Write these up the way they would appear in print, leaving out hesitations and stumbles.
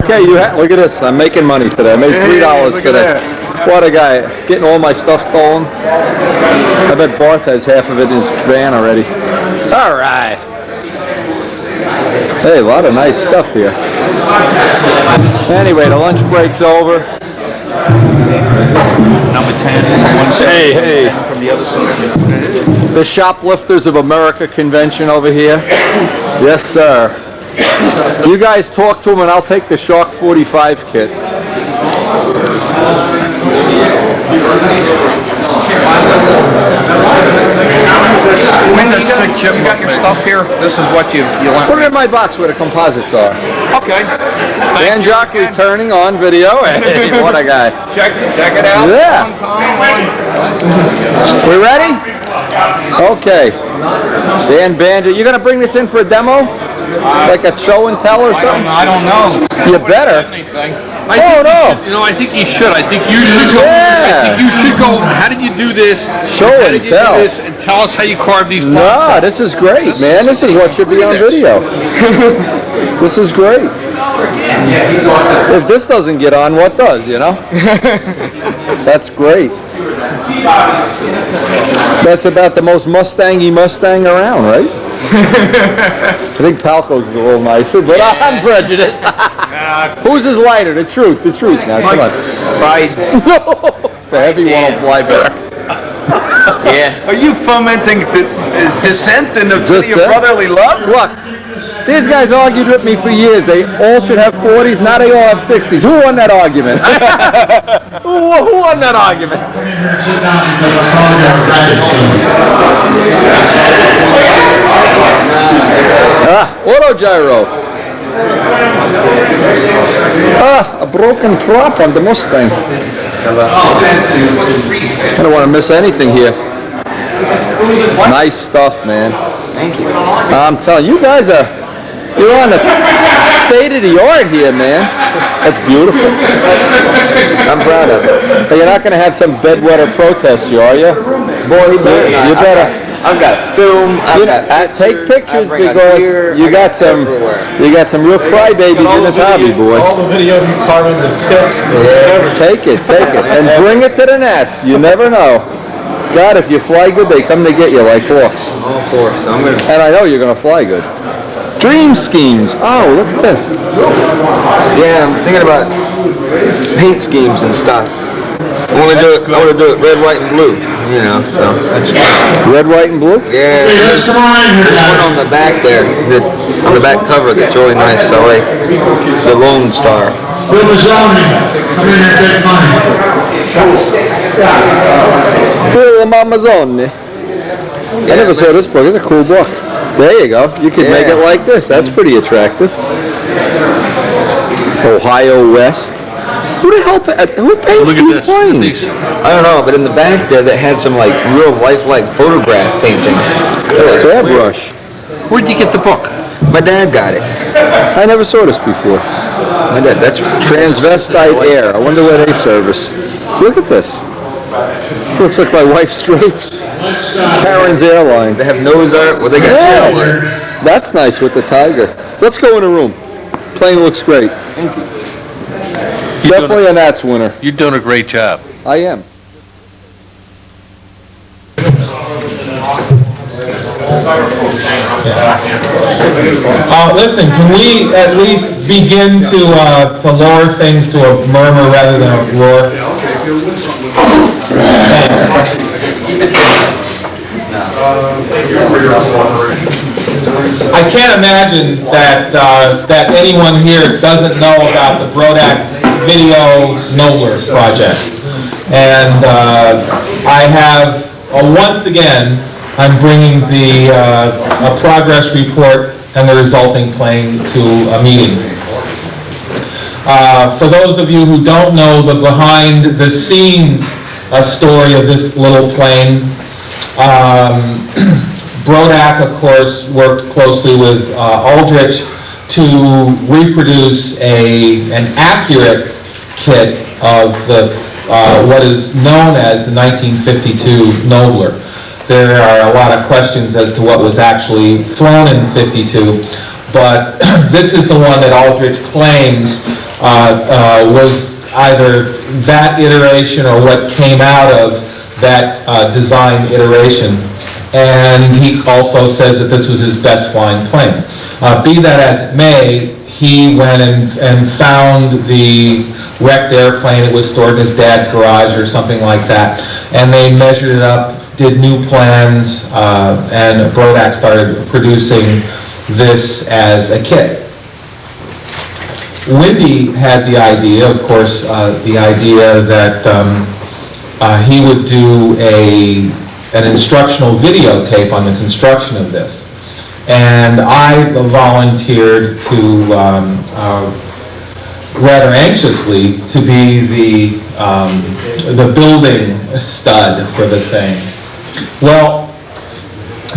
Okay, look at this. I'm making money today. I made $3 today. What a guy. Getting all my stuff stolen. I bet Barth has half of it in his van already. All right. Hey, a lot of nice stuff here. Anyway, the lunch break's over. Number 10. Hey. From the other side. The Shoplifters of America convention over here. Yes, sir. You guys talk to him and I'll take the Shark 45 kit. You got your stuff here? This is what you want. Put it in my box where the composites are. Okay. Dan Jock returning on video. Hey, what a guy. Check it out. Yeah. We ready? Okay. Dan Banjo, you gonna bring this in for a demo? Like a show and tell or something? I don't know. You better. I think you should. I think you should go. Yeah. I think you should go. How did you do this? Show and tell. And tell us how you carve these. No, this is great, man. This is what should be on video. This is great. If this doesn't get on, what does? You know? That's great. That's about the most Mustangy Mustang around, right? I think Palco's is a little nicer, but I'm prejudiced. Whose is lighter? The truth now. Come on. The heavy one will fly better. Yeah. Are you fomenting dissent in the city of brotherly love? Look, these guys argued with me for years. They all should have 40s. Now they all have 60s. Who won that argument? Who won that argument? Autogyro. A broken prop on the Mustang. I don't want to miss anything here. Nice stuff, man. Thank you. I'm telling you, you're on the state of the art here, man. That's beautiful. I'm proud of it. But you're not going to have some bedwetter protest, are you? Boy, you better. I've got film. Take pictures because you got some real crybabies in this hobby, boy. All the video of you carving the tips. Take it, and bring it to the nets. You never know. God, if you fly good, they come to get you like hawks. All four, so I'm gonna. And I know you're gonna fly good. Dream schemes. Oh, look at this. Yeah, I'm thinking about paint schemes and stuff. I want to do it red, white, and blue. You know, so red, white, and blue. Yeah. There's one on the back there, on the back cover that's really nice. I like the Lone Star. Come in and take money. Amazon. I never saw this book. It's a cool book. There you go. You could make it like this. That's pretty attractive. Ohio West. Who paints these planes? I don't know, but in the back there, that had some like real lifelike photograph paintings. Airbrush. Where'd you get the book? My dad got it. I never saw this before. My dad. That's Transvestite Air. I wonder where they service. Look at this. Looks like my wife's drapes. Karen's Airlines. They have nose art. Well, they got tail art. That's nice with the tiger. Let's go in a room. Plane looks great. Thank you. Definitely a Nats winner. You're doing a great job. I am. Listen, can we at least begin to lower things to a murmur rather than a roar? I can't imagine that anyone here doesn't know about the Brodak Video Nobler project. And I have, once again, I'm bringing a progress report and the resulting plane to a meeting. For those of you who don't know the behind-the-scenes story of this little plane, Brodak, of course, worked closely with Aldrich to reproduce an accurate kit of what is known as the 1952 Nobler. There are a lot of questions as to what was actually flown in 52, but this is the one that Aldrich claims was either that iteration or what came out of that design iteration. And he also says that this was his best flying plane. Be that as it may, he went and found the wrecked airplane. It was stored in his dad's garage or something like that. And they measured it up, did new plans, and Brodak started producing this as a kit. Windy had the idea, of course, the idea that he would do an instructional videotape on the construction of this. And I volunteered to, rather anxiously, to be the building stud for the thing. Well,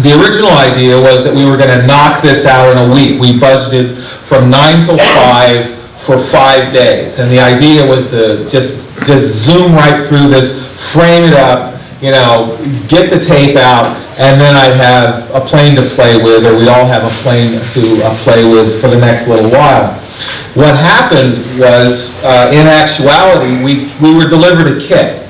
the original idea was that we were going to knock this out in a week. We budgeted from 9 till 5 for 5 days. And the idea was to just zoom right through this, frame it up, you know, get the tape out, and then I'd have a plane to play with, or we all have a plane to play with for the next little while. What happened was, in actuality, we were delivered a kit.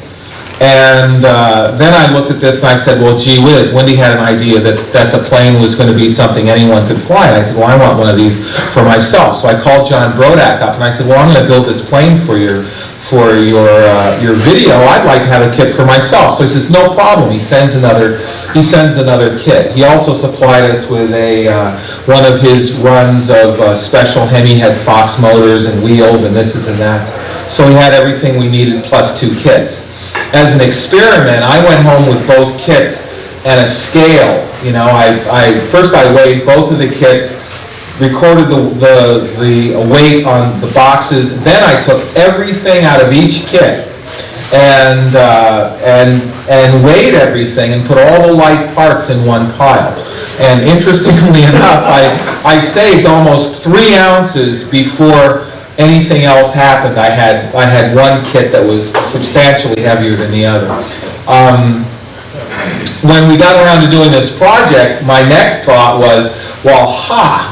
And then I looked at this and I said, well, gee whiz, Wendy had an idea that the plane was going to be something anyone could fly. And I said, well, I want one of these for myself. So I called John Brodak up and I said, well, I'm going to build this plane for your video. I'd like to have a kit for myself. So he says, no problem. He sends another kit. He also supplied us with one of his runs of special Hemi head Fox motors and wheels and this and that. So we had everything we needed plus 2 kits. As an experiment, I went home with both kits and a scale. You know, first I weighed both of the kits, recorded the weight on the boxes. Then I took everything out of each kit and weighed everything and put all the light parts in one pile. And interestingly enough, I saved almost 3 ounces before anything else happened. I had one kit that was substantially heavier than the other. When we got around to doing this project, my next thought was, well,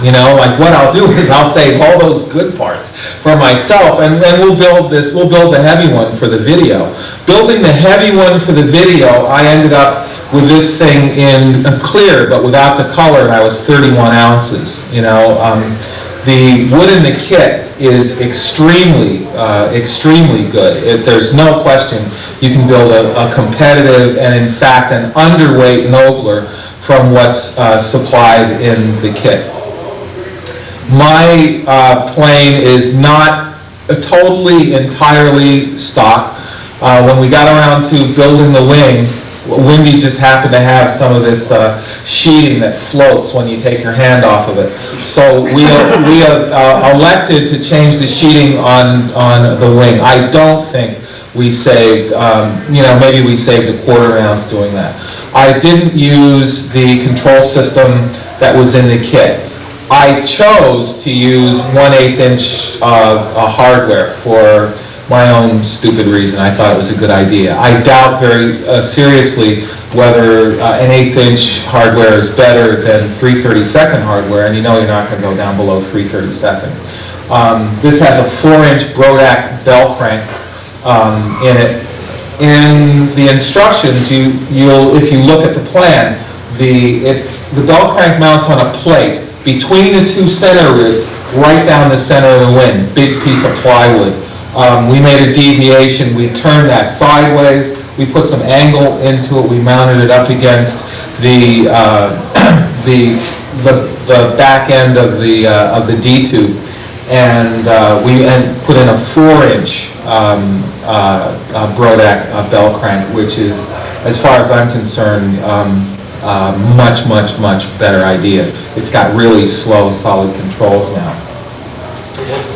you know, like what I'll do is I'll save all those good parts for myself, and we'll build the heavy one for the video. Building the heavy one for the video, I ended up with this thing in clear, but without the color, and I was 31 ounces, you know. The wood in the kit is extremely good. There's no question you can build a competitive and in fact an underweight Nobler from what's supplied in the kit. My plane is not totally, entirely stock. When we got around to building the wing, Windy just happened to have some of this sheeting that floats when you take your hand off of it. So we elected to change the sheeting on the wing. I don't think we saved, you know, maybe we saved a 1/4 ounce doing that. I didn't use the control system that was in the kit. I chose to use 1/8 inch hardware for my own stupid reason. I thought it was a good idea. I doubt very seriously whether an 1/8 inch hardware is better than 3/32 hardware, and you know you're not going to go down below 3/32. This has a 4-inch Brodak bell crank in it. In the instructions, if you look at the plan, the bell crank mounts on a plate between the 2 center ribs, right down the center of the wing, big piece of plywood. We made a deviation, we turned that sideways, we put some angle into it, we mounted it up against the back end of the D-tube, and we put in a 4-inch Brodak bell crank, which is, as far as I'm concerned, much better idea. It's got really slow, solid controls now.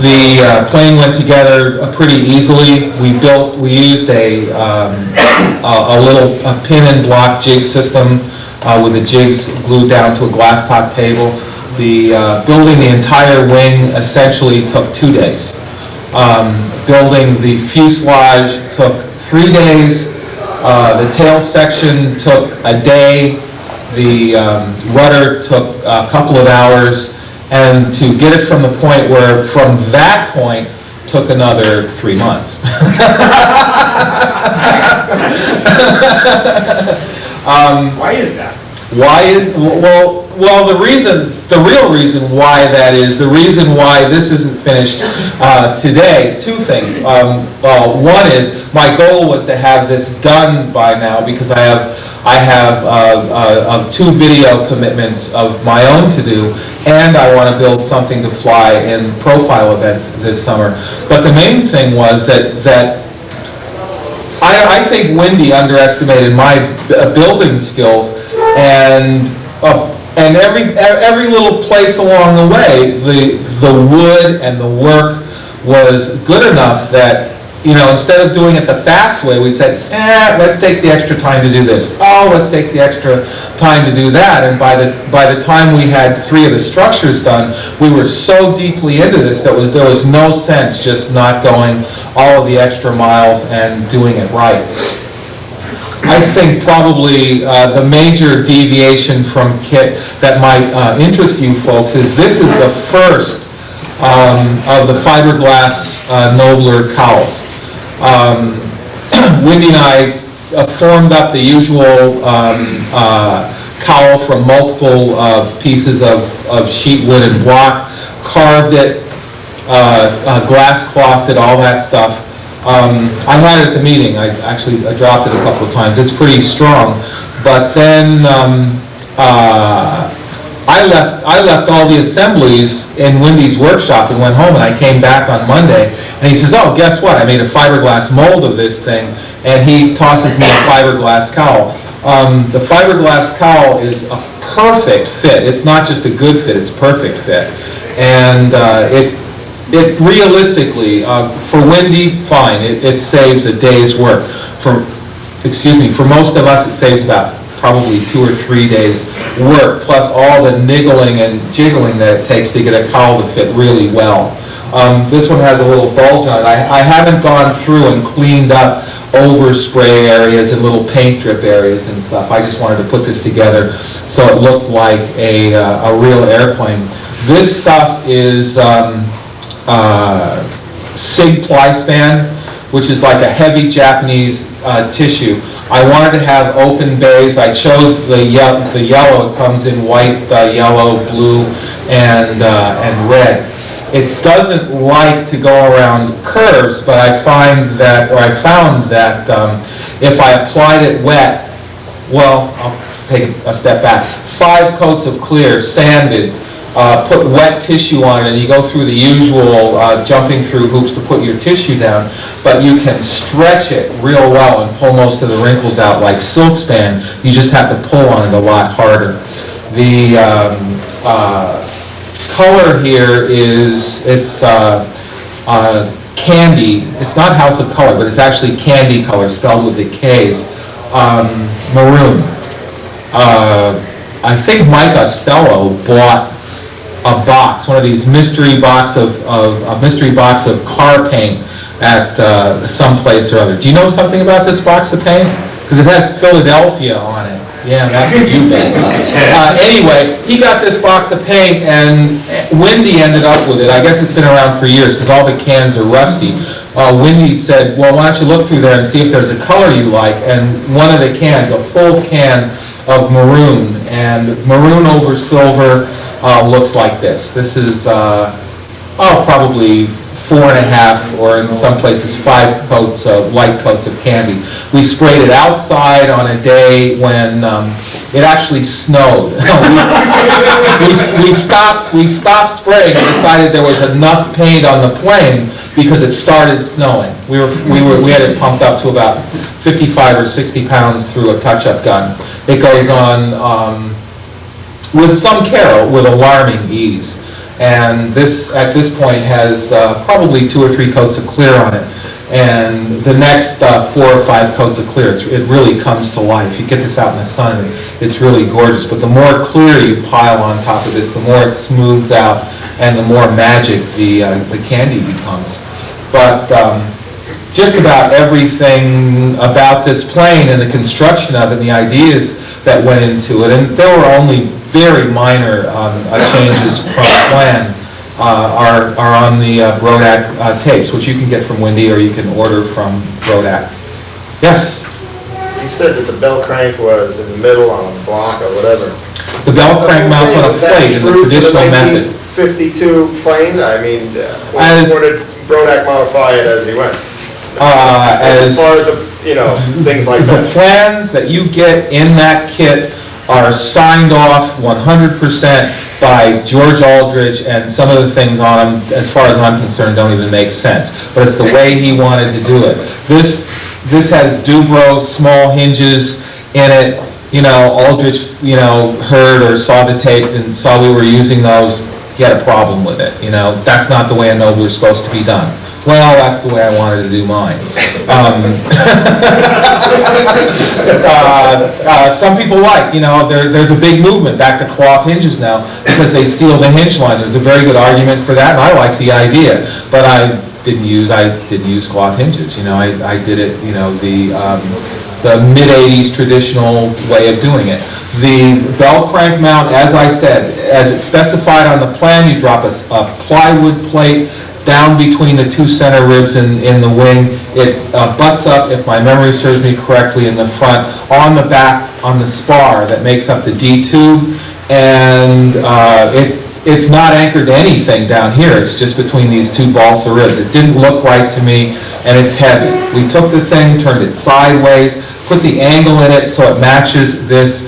The plane went together pretty easily. We used a little pin and block jig system with the jigs glued down to a glass top table. Building the entire wing essentially took 2 days. Building the fuselage took 3 days. The tail section took a day. The rudder took a couple of hours. And to get it from the point where, from that point, took another 3 months. Why is that? Well, the real reason why that is, the reason why this isn't finished today, two things. One is, my goal was to have this done by now because I have 2 video commitments of my own to do, and I want to build something to fly in profile events this summer. But the main thing was that I think Wendy underestimated my building skills, and every little place along the way, the wood and the work was good enough that, you know, instead of doing it the fast way, we'd say, let's take the extra time to do this. Oh, let's take the extra time to do that. And by the time we had 3 of the structures done, we were so deeply into this that there was no sense just not going all of the extra miles and doing it right. I think probably the major deviation from kit that might interest you folks is this is the first of the fiberglass Nobler Cowls. Wendy and I formed up the usual cowl from multiple pieces of sheet wood and block, carved it, glass clothed it, all that stuff. I had it at the meeting. I dropped it a couple of times. It's pretty strong. But then I left all the assemblies in Wendy's workshop and went home, and I came back on Monday, and he says, oh, guess what? I made a fiberglass mold of this thing, and he tosses me a fiberglass cowl. The fiberglass cowl is a perfect fit. It's not just a good fit, it's a perfect fit. And it realistically, for Wendy, fine, it saves a day's work. For most of us, it saves about probably 2 or 3 days work, plus all the niggling and jiggling that it takes to get a cowl to fit really well. This one has a little bulge on it. I haven't gone through and cleaned up overspray areas and little paint drip areas and stuff. I just wanted to put this together so it looked like a real airplane. This stuff is SIG ply span, which is like a heavy Japanese tissue. I wanted to have open bays. I chose the yellow. It comes in white, yellow, blue, and red. It doesn't like to go around curves, but I found that if I applied it wet, well, I'll take a step back. 5 coats of clear, sanded, put wet tissue on it, and you go through the usual jumping through hoops to put your tissue down, but you can stretch it real well and pull most of the wrinkles out like silk span. You just have to pull on it a lot harder. The color here it's candy. It's not House of Color, but it's actually candy color, spelled with the K's. Maroon. I think Mike Costello bought a box, one of these mystery box of car paint at some place or other. Do you know something about this box of paint? Because it has Philadelphia on it. Yeah, that's what you think. Anyway, he got this box of paint, and Wendy ended up with it. I guess it's been around for years because all the cans are rusty. Wendy said, well, why don't you look through there and see if there's a color you like? And one of the cans, a full can of maroon, and maroon over silver looks like this. This is probably 4.5, or in some places 5 coats of light coats of candy. We sprayed it outside on a day when it actually snowed. we stopped spraying and decided there was enough paint on the plane because it started snowing. We had it pumped up to about 55 or 60 pounds through a touch-up gun. It goes on with some care, with alarming ease. And this, at this point, has probably 2 or 3 coats of clear on it. And the next 4 or 5 coats of clear, it really comes to life. You get this out in the sun, it's really gorgeous. But the more clear you pile on top of this, the more it smooths out, and the more magic the candy becomes. But just about everything about this plane and the construction of it and the ideas that went into it, and there were only very minor changes from plan are on the Brodak tapes, which you can get from Windy or you can order from Brodak. Yes? You said that the bell crank was in the middle on a block or whatever. The bell crank mounts on a plate in the traditional method. 52 plane, I mean, or did Brodak modify it as he went? As far as the, things like that. The plans that you get in that kit are signed off 100% by George Aldrich, and some of the things on them, as far as I'm concerned, don't even make sense. But it's the way he wanted to do it. This has Dubro small hinges in it. Aldrich, heard or saw the tape and saw we were using those. He had a problem with it. That's not the way a Nobler is supposed to be done. Well, that's the way I wanted to do mine. Some people there's a big movement back to cloth hinges now because they seal the hinge line. There's a very good argument for that, and I like the idea. But I didn't use cloth hinges. I did it, the mid-'80s traditional way of doing it. The bell crank mount, as I said, as it's specified on the plan, you drop a plywood plate down between the two center ribs in the wing. It butts up, if my memory serves me correctly, in the front, on the back, on the spar that makes up the D-tube, and it's not anchored to anything down here. It's just between these two balsa ribs. It didn't look right to me, and it's heavy. We took the thing, turned it sideways, put the angle in it so it matches this,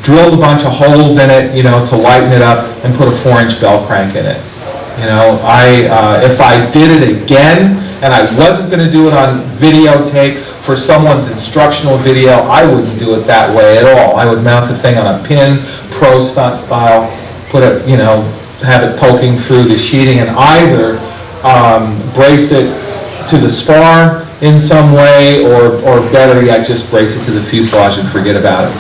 drilled a bunch of holes in it, to lighten it up, and put a 4-inch bell crank in it. If I did it again, and I wasn't going to do it on videotape for someone's instructional video, I wouldn't do it that way at all. I would mount the thing on a pin, pro stunt style, put it, have it poking through the sheeting, and either brace it to the spar in some way, or better yet, just brace it to the fuselage and forget about it.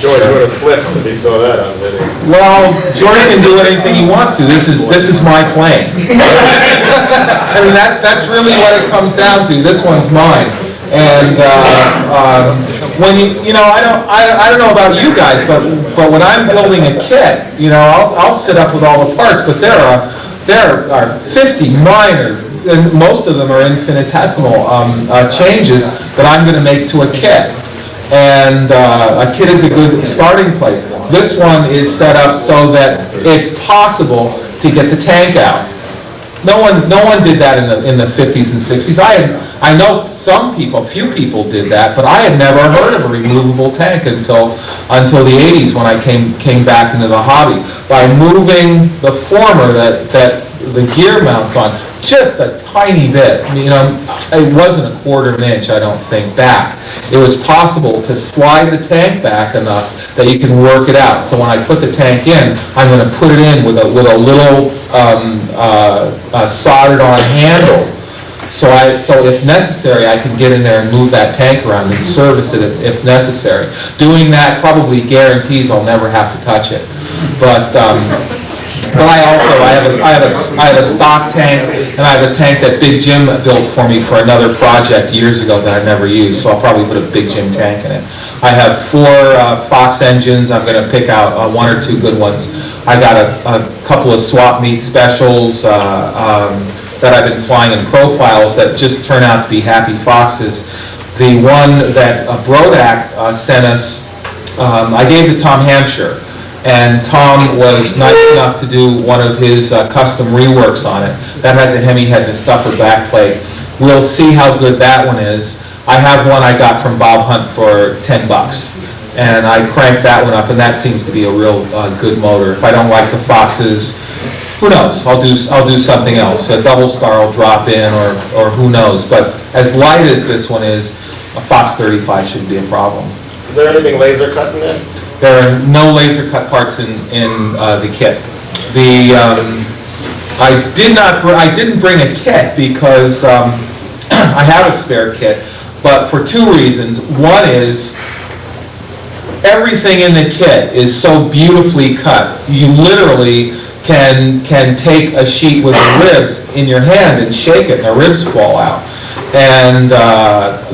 George would have flipped if he saw that on video. Well, George can do anything he wants to. This is my plane. I mean, that's really what it comes down to. This one's mine. And when I don't know about you guys, but when I'm building a kit, I'll sit up with all the parts, but there are 50 minor, and most of them are infinitesimal changes that I'm going to make to a kit. And a kit is a good starting place. This one is set up so that it's possible to get the tank out. No one did that in the 50s and 60s. I know some people, a few people did that, but I had never heard of a removable tank until the 80s when I came back into the hobby. By moving the former that the gear mounts on just a tiny bit, it wasn't a 1/4 inch, I don't think, back. It was possible to slide the tank back enough that you can work it out. So when I put the tank in, I'm going to put it in with a little soldered on handle. So if necessary, I can get in there and move that tank around and service it if necessary. Doing that probably guarantees I'll never have to touch it. But I have a stock tank, and I have a tank that Big Jim built for me for another project years ago that I never used, so I'll probably put a Big Jim tank in it. I have 4 Fox engines. I'm going to pick out 1 or 2 good ones. I got a couple of swap meet specials that I've been flying in profiles that just turn out to be happy Foxes. The one that Brodak sent us, I gave to Tom Hampshire. And Tom was nice enough to do one of his custom reworks on it. That has a Hemi head and a stuffer backplate. We'll see how good that one is. I have one I got from Bob Hunt for $10, and I cranked that one up, and that seems to be a real good motor. If I don't like the Foxes, who knows? I'll do something else. A double star will drop in, or who knows? But as light as this one is, a Fox 35 shouldn't be a problem. Is there anything laser cut in it? There are no laser cut parts in the kit. I didn't bring a kit because I have a spare kit, but for 2 reasons. One is everything in the kit is so beautifully cut. You literally can take a sheet with the ribs in your hand and shake it, and the ribs fall out. And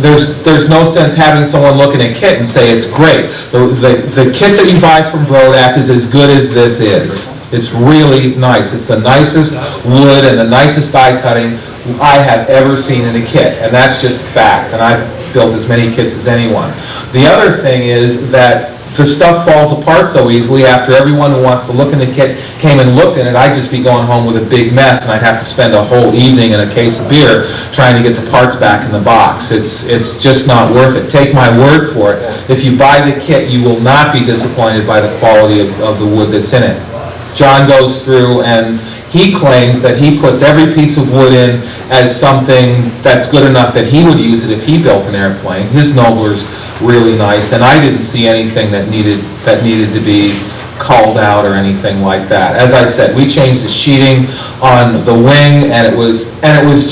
there's no sense having someone look at a kit and say it's great. The kit that you buy from Brodak is as good as this is. It's really nice. It's the nicest wood and the nicest die cutting I have ever seen in a kit, and that's just fact. And I've built as many kits as anyone. The other thing is that the stuff falls apart so easily after everyone who wants to look in the kit came and looked in it. I'd just be going home with a big mess, and I'd have to spend a whole evening and a case of beer trying to get the parts back in the box. It's just not worth it. Take my word for it. If you buy the kit, you will not be disappointed by the quality of the wood that's in it. John goes through and he claims that he puts every piece of wood in as something that's good enough that he would use it if he built an airplane. His Nobler's really nice, and I didn't see anything that needed to be called out or anything like that. As I said, we changed the sheeting on the wing, and it was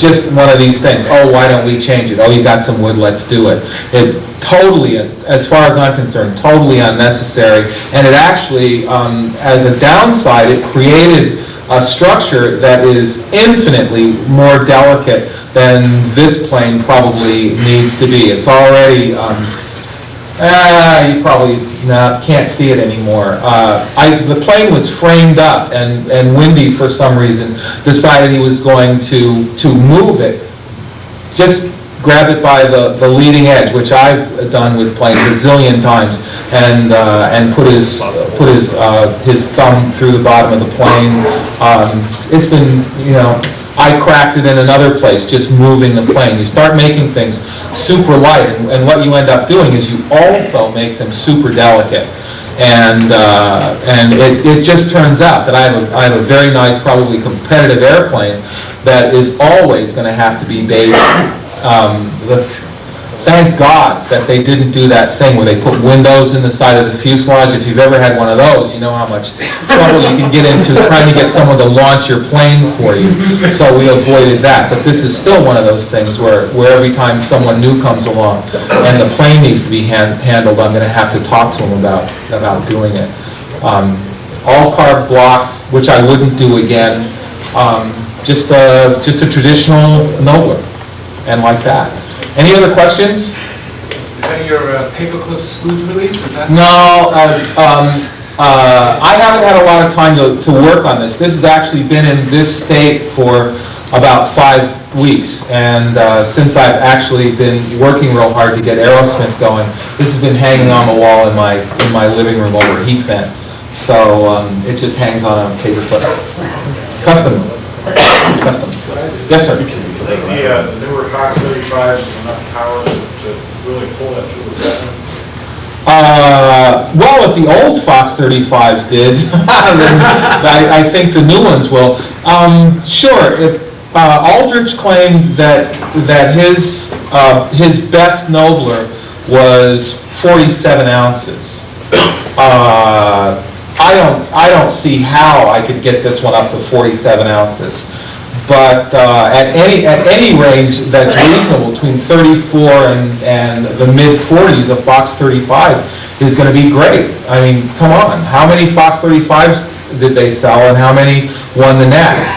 just one of these things. Oh, why don't we change it? Oh, you got some wood, let's do it. It totally, as far as I'm concerned, totally unnecessary, and it actually, as a downside, it created a structure that is infinitely more delicate than this plane probably needs to be. It's already, you probably can't see it anymore. The plane was framed up, and Windy, for some reason, decided he was going to move it. Just grab it by the leading edge, which I've done with planes a zillion times, and put his thumb through the bottom of the plane. It's been, I cracked it in another place, just moving the plane. You start making things super light, and what you end up doing is you also make them super delicate. And it just turns out that I have a very nice, probably competitive airplane that is always going to have to be based. Thank God that they didn't do that thing where they put windows in the side of the fuselage. If you've ever had one of those, you know how much trouble you can get into trying to get someone to launch your plane for you. So we avoided that. But this is still one of those things where every time someone new comes along and the plane needs to be handled, I'm going to have to talk to them about doing it. All carved blocks, which I wouldn't do again. Just a traditional Nobler, and like that. Any other questions? Is that your paperclip sleeve release? No, I haven't had a lot of time to work on this. This has actually been in this state for about 5 weeks, and since I've actually been working real hard to get Aerosmith going, this has been hanging on the wall in my living room over heat vent. So it just hangs on a paperclip. Custom. Yes, sir. The newer Cox 35s enough power to really pull that through the cabin? Well, if the old Fox 35s did, then I think the new ones will. Sure, if Aldrich claimed that his best Nobler was 47 ounces. I don't see how I could get this one up to 47 ounces. But at any range that's reasonable, between 34 and the mid-40s, a Fox 35 is going to be great. I mean, come on. How many Fox 35s did they sell, and how many won the Nats?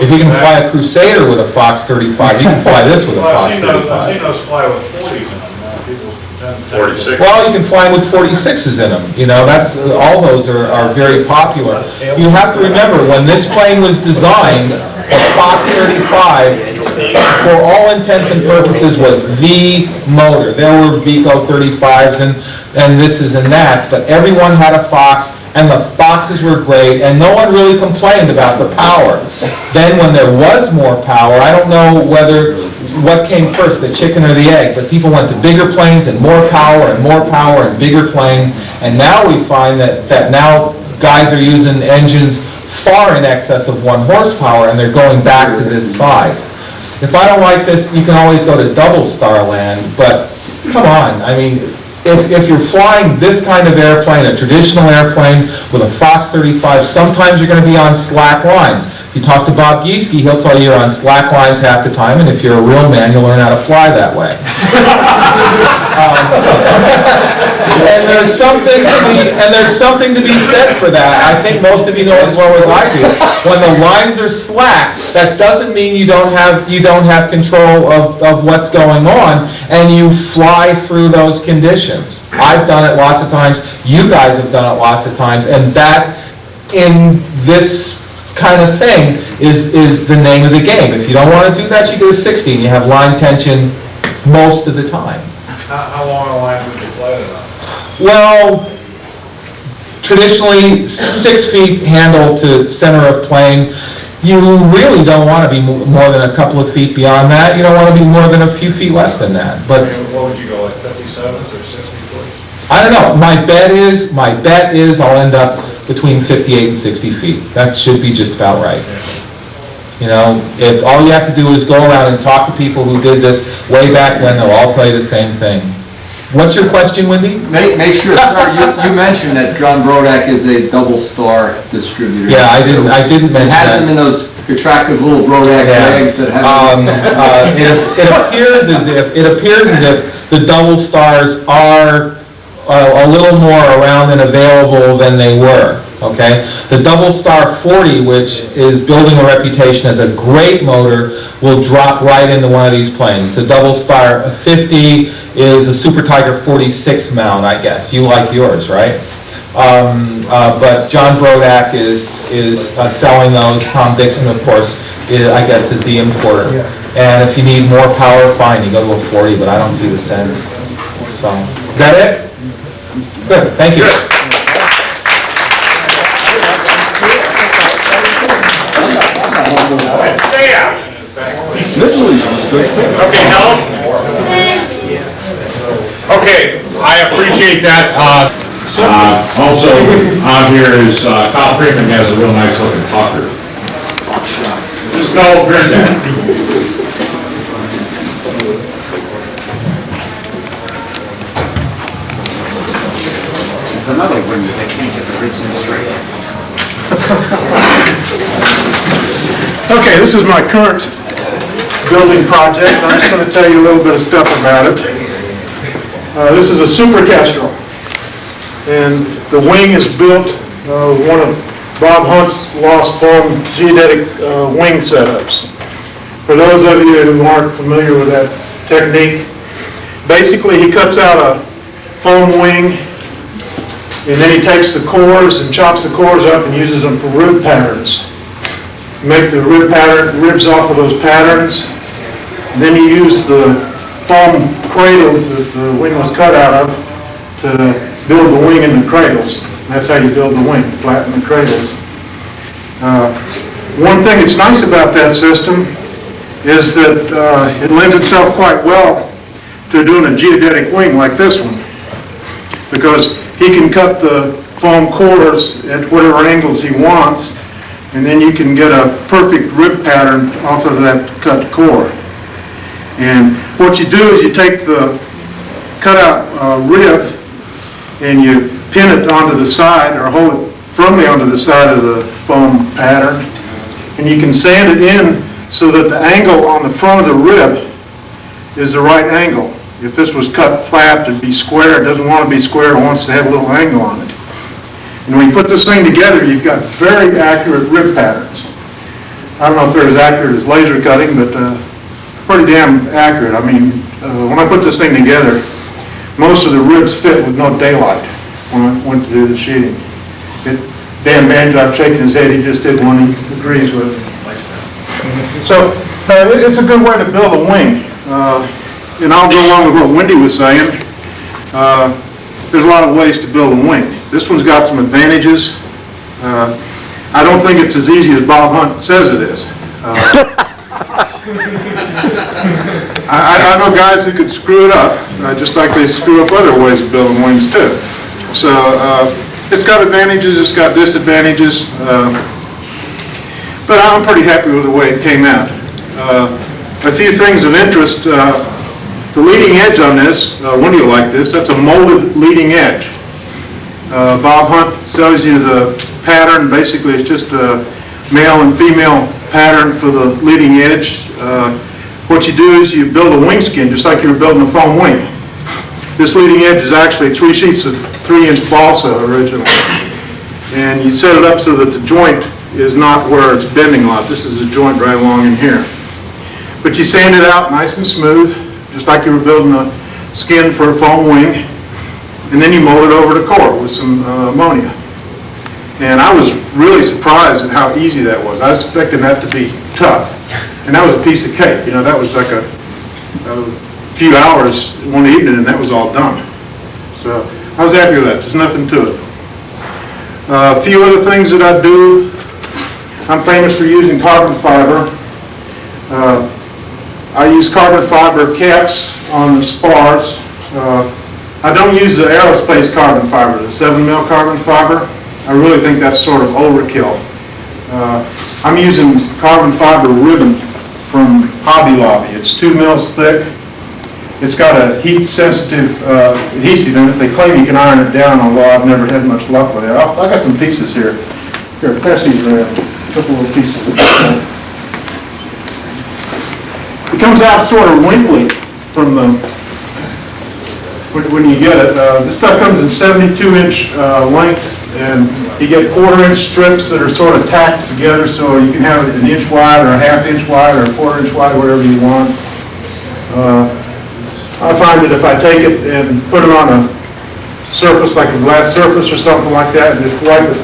If you can fly a Crusader with a Fox 35, you can fly this with a Fox 35. I've seen those fly with 40s in them. 46. Well, you can fly with 46s in them. That's all those are very popular. You have to remember, when this plane was designed, a Fox 35, for all intents and purposes, was the motor. There were Vico 35s and thises and that's, but everyone had a Fox, and the Foxes were great, and no one really complained about the power. Then when there was more power, I don't know what came first, the chicken or the egg, but people went to bigger planes and more power and bigger planes, and now we find that now guys are using engines far in excess of 1 horsepower, and they're going back to this size. If I don't like this, you can always go to double star land, but come on, I mean, if you're flying this kind of airplane, a traditional airplane with a Fox 35, sometimes you're going to be on slack lines. If you talk to Bob Gieske, he'll tell you you're on slack lines half the time, and if you're a real man, you'll learn how to fly that way. And there's something to be said for that. I think most of you know as well as I do. When the lines are slack, that doesn't mean you don't have control of what's going on, and you fly through those conditions. I've done it lots of times. You guys have done it lots of times, and that in this kind of thing is the name of the game. If you don't want to do that, you go to 60 and you have line tension most of the time. How long a line would you fly it on? Well, traditionally 6 feet handle to center of plane. You really don't want to be more than a couple of feet beyond that. You don't want to be more than a few feet less than that. But what would you go, like 57s or 60 foot? I don't know. My bet is I'll end up between 58 and 60 feet. That should be just about right. You know, if all you have to do is go around and talk to people who did this way back when, they'll all tell you the same thing. What's your question, Wendy? Make sure, sir, you mentioned that John Brodak is a double star distributor. Yeah, I didn't mention It has that. them in those attractive little Brodak bags that have... It appears as if the double stars are a little more around and available than they were, okay? The double star 40, which is building a reputation as a great motor, will drop right into one of these planes. The double star 50 is a Super Tiger 46 mount, I guess. You like yours, right? But John Brodak is selling those. Tom Dixon, of course, I guess is the importer. And if you need more power, fine, you go to a 40, but I don't see the sense. So, is that it? Good, thank you. Stay out. Okay, Helen? Okay, I appreciate that. Also, on here is Kyle Freeman has a real nice looking fucker. Just go print that. Another one that they can't get the ribs in straight. Okay, this is my current building project. I'm just going to tell you a little bit of stuff about it. This is a Super Kestrel, and the wing is built one of Bob Hunt's Lost Foam geodetic wing setups. For those of you who aren't familiar with that technique, basically he cuts out a foam wing, and then he takes the cores and chops the cores up and uses them for rib patterns. Make the ribs off of those patterns. And then you use the foam cradles that the wing was cut out of to build the wing in the cradles. That's how you build the wing, flatten the cradles. One thing that's nice about that system is that it lends itself quite well to doing a geodetic wing like this one, because he can cut the foam cores at whatever angles he wants, and then you can get a perfect rib pattern off of that cut core. And what you do is you take the cutout rib and you pin it onto the side, or hold it firmly onto the side of the foam pattern, and you can sand it in so that the angle on the front of the rib is the right angle. If this was cut flat, it'd be square. It doesn't want to be square. It wants to have a little angle on it. And when you put this thing together, you've got very accurate rib patterns. I don't know if they're as accurate as laser cutting, but pretty damn accurate. I mean, when I put this thing together, most of the ribs fit with no daylight when I went to do the sheeting. Dan Banjock shaking his head, he just did one, he agrees with it. So it's a good way to build a wing. And I'll go along with what Wendy was saying. There's a lot of ways to build a wing. This one's got some advantages. I don't think it's as easy as Bob Hunt says it is. I know guys who could screw it up, just like they screw up other ways of building wings too. So it's got advantages, it's got disadvantages, but I'm pretty happy with the way it came out. A few things of interest. The leading edge on this, Wendy will like this, that's a molded leading edge. Bob Hunt sells you the pattern. Basically it's just a male and female pattern for the leading edge. What you do is you build a wing skin just like you were building a foam wing. This leading edge is actually 3 sheets of 3-inch balsa originally. And you set it up so that the joint is not where it's bending a lot. This is a joint right along in here. But you sand it out nice and smooth, just like you were building a skin for a foam wing. And then you mold it over to core with some ammonia. And I was really surprised at how easy that was. I was expecting that to be tough. And that was a piece of cake. You know, that was like a few hours one evening and that was all done. So I was happy with that. There's nothing to it. A few other things that I do. I'm famous for using carbon fiber. I use carbon fiber caps on the spars. I don't use the aerospace carbon fiber, the 7mm carbon fiber. I really think that's sort of overkill. I'm using carbon fiber ribbon from Hobby Lobby. It's 2 mils thick. It's got a heat-sensitive adhesive in it. They claim you can iron it down, although I've never had much luck with it. I got some pieces here. Here, pass these around. A couple little pieces. It comes out sort of wrinkly from the when you get it. This stuff comes in 72-inch lengths, and you get 1/4-inch strips that are sort of tacked together, so you can have it 1 inch wide or a 1/2 inch wide or a 1/4 inch wide, whatever you want. I find that if I take it and put it on a surface like a glass surface or something like that and just wipe it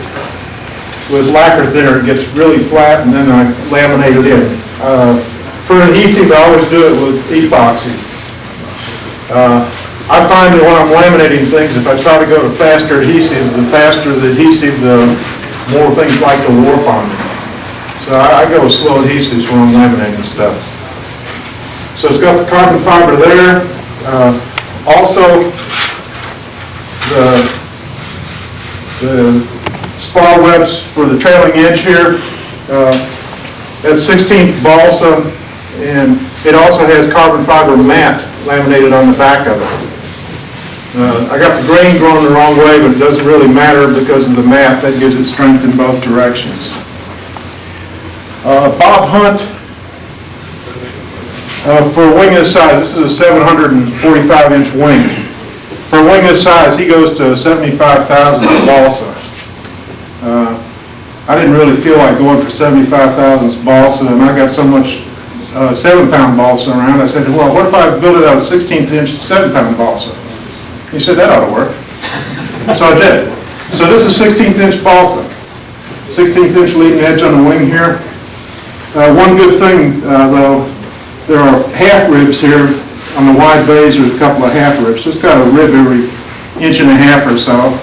with lacquer thinner, it gets really flat, and then I laminate it in. For adhesive, I always do it with epoxy. I find that when I'm laminating things, if I try to go to faster adhesives, the faster the adhesive, the more things like to warp on me. So I go with slow adhesives when I'm laminating stuff. So it's got the carbon fiber there. Also, the spar webs for the trailing edge here, that's 16th balsa, and it also has carbon fiber mat laminated on the back of it. I got the grain growing the wrong way, but it doesn't really matter because of the mat. That gives it strength in both directions. Bob Hunt, for a wing this size, this is a 745-inch wing. For a wing this size, he goes to 75,000 balsa. I didn't really feel like going for 75,000 balsa, and I got so much 7-pound balsa around. I said, well, what if I build it out of 16th-inch 7-pound balsa? He said, that ought to work. So I did. So this is 16th-inch balsa. 16th-inch leading edge on the wing here. One good thing, though, there are half ribs here. On the wide bays, there's a couple of half ribs. So it's got a rib every 1.5 inches or so.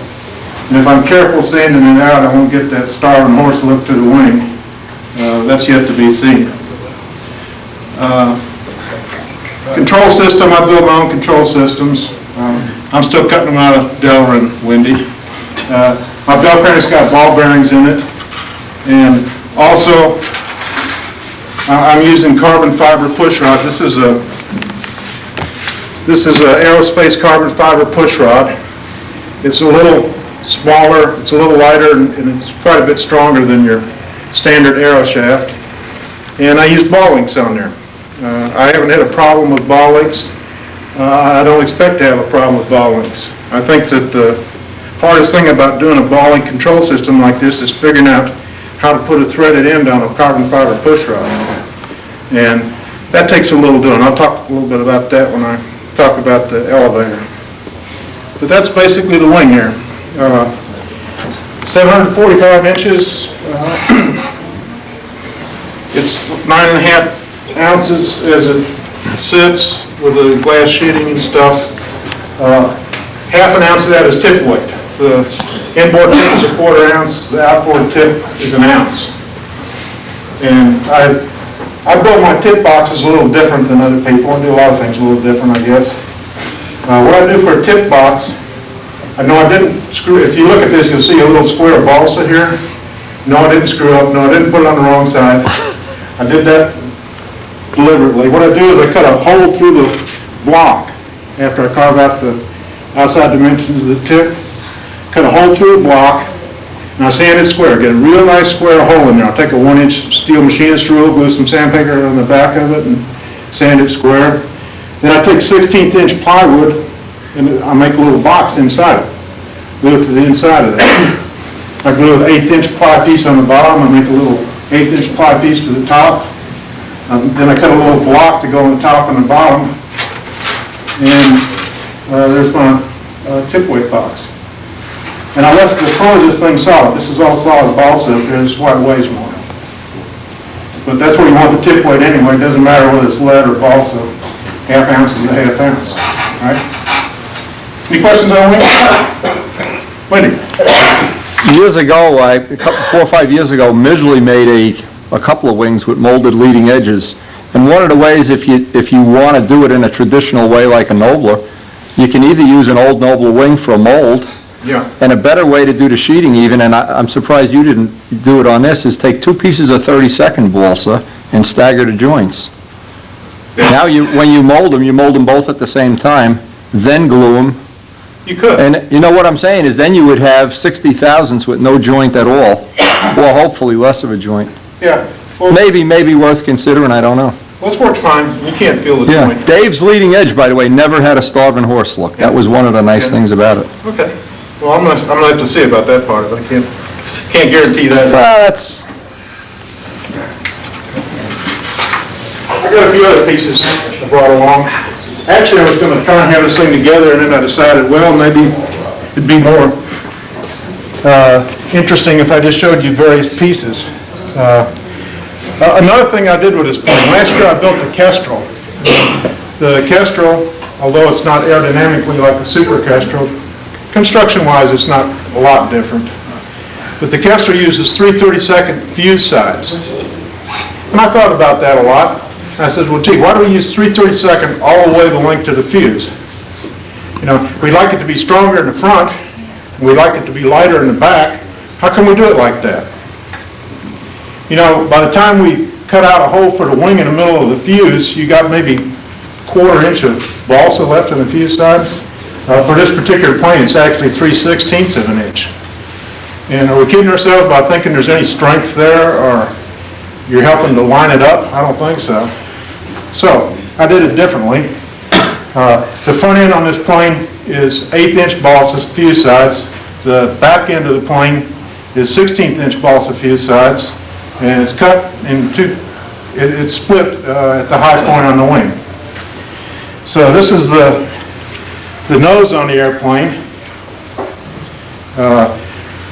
And if I'm careful sanding it out, I won't get that starving horse look to the wing. That's yet to be seen. Control system, I build my own control systems. I'm still cutting them out of Delaware and Windy. My bell crank's got ball bearings in it. And also, I'm using carbon fiber push rod. This is a aerospace carbon fiber push rod. It's a little smaller, it's a little lighter, and it's quite a bit stronger than your standard aero shaft. And I use ball links on there. I haven't had a problem with ball links. I don't expect to have a problem with ball links. I think that the hardest thing about doing a ball link control system like this is figuring out how to put a threaded end on a carbon fiber push rod. And that takes a little doing. I'll talk a little bit about that when I talk about the elevator. But that's basically the wing here. 745 inches. It's 9.5 ounces as it sits with the glass sheeting and stuff. 1/2 ounce of that is tip weight. The inboard tip is a 1/4 ounce. The outboard tip is 1 ounce. And I build my tip boxes a little different than other people. I do a lot of things a little different, I guess. What I do for a tip box, I know I didn't screw, if you look at this, you'll see a little square of balsa here. No, I didn't screw up. No, I didn't put it on the wrong side. I did that deliberately. What I do is I cut a hole through the block after I carve out the outside dimensions of the tip. Cut a hole through the block, and I sand it square. Get a real nice square hole in there. I'll take a 1-inch steel machinist rule, glue some sandpaper on the back of it, and sand it square. Then I take 16th-inch plywood, and I make a little box inside it. Glue it to the inside of that. I glue an 1/8" ply piece on the bottom. I make a little 1/8" ply piece to the top. Then I cut a little block to go on the top and the bottom. And there's my tip weight box. And I left the front of this thing solid. This is all solid balsa up here. This is why it weighs more. But that's where you want the tip weight anyway. It doesn't matter whether it's lead or balsa. 1/2 ounce is a 1/2 ounce. All right? Any questions on wing? Wendy? Years ago, 4 or 5 years ago, Midgley made a couple of wings with molded leading edges. And one of the ways, if you want to do it in a traditional way like a Nobler, you can either use an old Nobler wing for a mold, Yeah. and a better way to do the sheeting even, and I'm surprised you didn't do it on this, is take 2 pieces of 32nd balsa and stagger the joints. Now when you mold them both at the same time, then glue them. You could. And you know what I'm saying is then you would have 60 thousandths with no joint at all, or hopefully less of a joint. Yeah. Well, Maybe worth considering, I don't know. this works fine. You can't feel the Yeah, joint. Dave's leading edge, by the way, never had a starving horse look. That was one of the nice things about it. Okay. Well, I'm gonna have to see about that part of it. I can't guarantee that. Well, that's, I got a few other pieces I brought along. Actually, I was going to try and have this thing together, and then I decided, well, maybe it'd be more interesting if I just showed you various pieces. Another thing I did with this plane, last year I built the Kestrel. The Kestrel, although it's not aerodynamically like the Super Kestrel, construction-wise it's not a lot different. But the Kestrel uses 3 32nd fuse sides. And I thought about that a lot. I said, well, gee, why do we use 3 32nd all the way the length to the fuse? You know, we like it to be stronger in the front, and we like it to be lighter in the back. How can we do it like that? You know, by the time we cut out a hole for the wing in the middle of the fuse, you got maybe 1/4 inch of balsa left on the fuse side. For this particular plane, it's actually 3/16 of an inch. And are we kidding ourselves by thinking there's any strength there, or you're helping to line it up? I don't think so. So, I did it differently. The front end on this plane is 1/8 inch balsa fuse sides. The back end of the plane is 16th inch balsa fuse sides, and it's cut in two, it's split at the high point on the wing. So this is the nose on the airplane.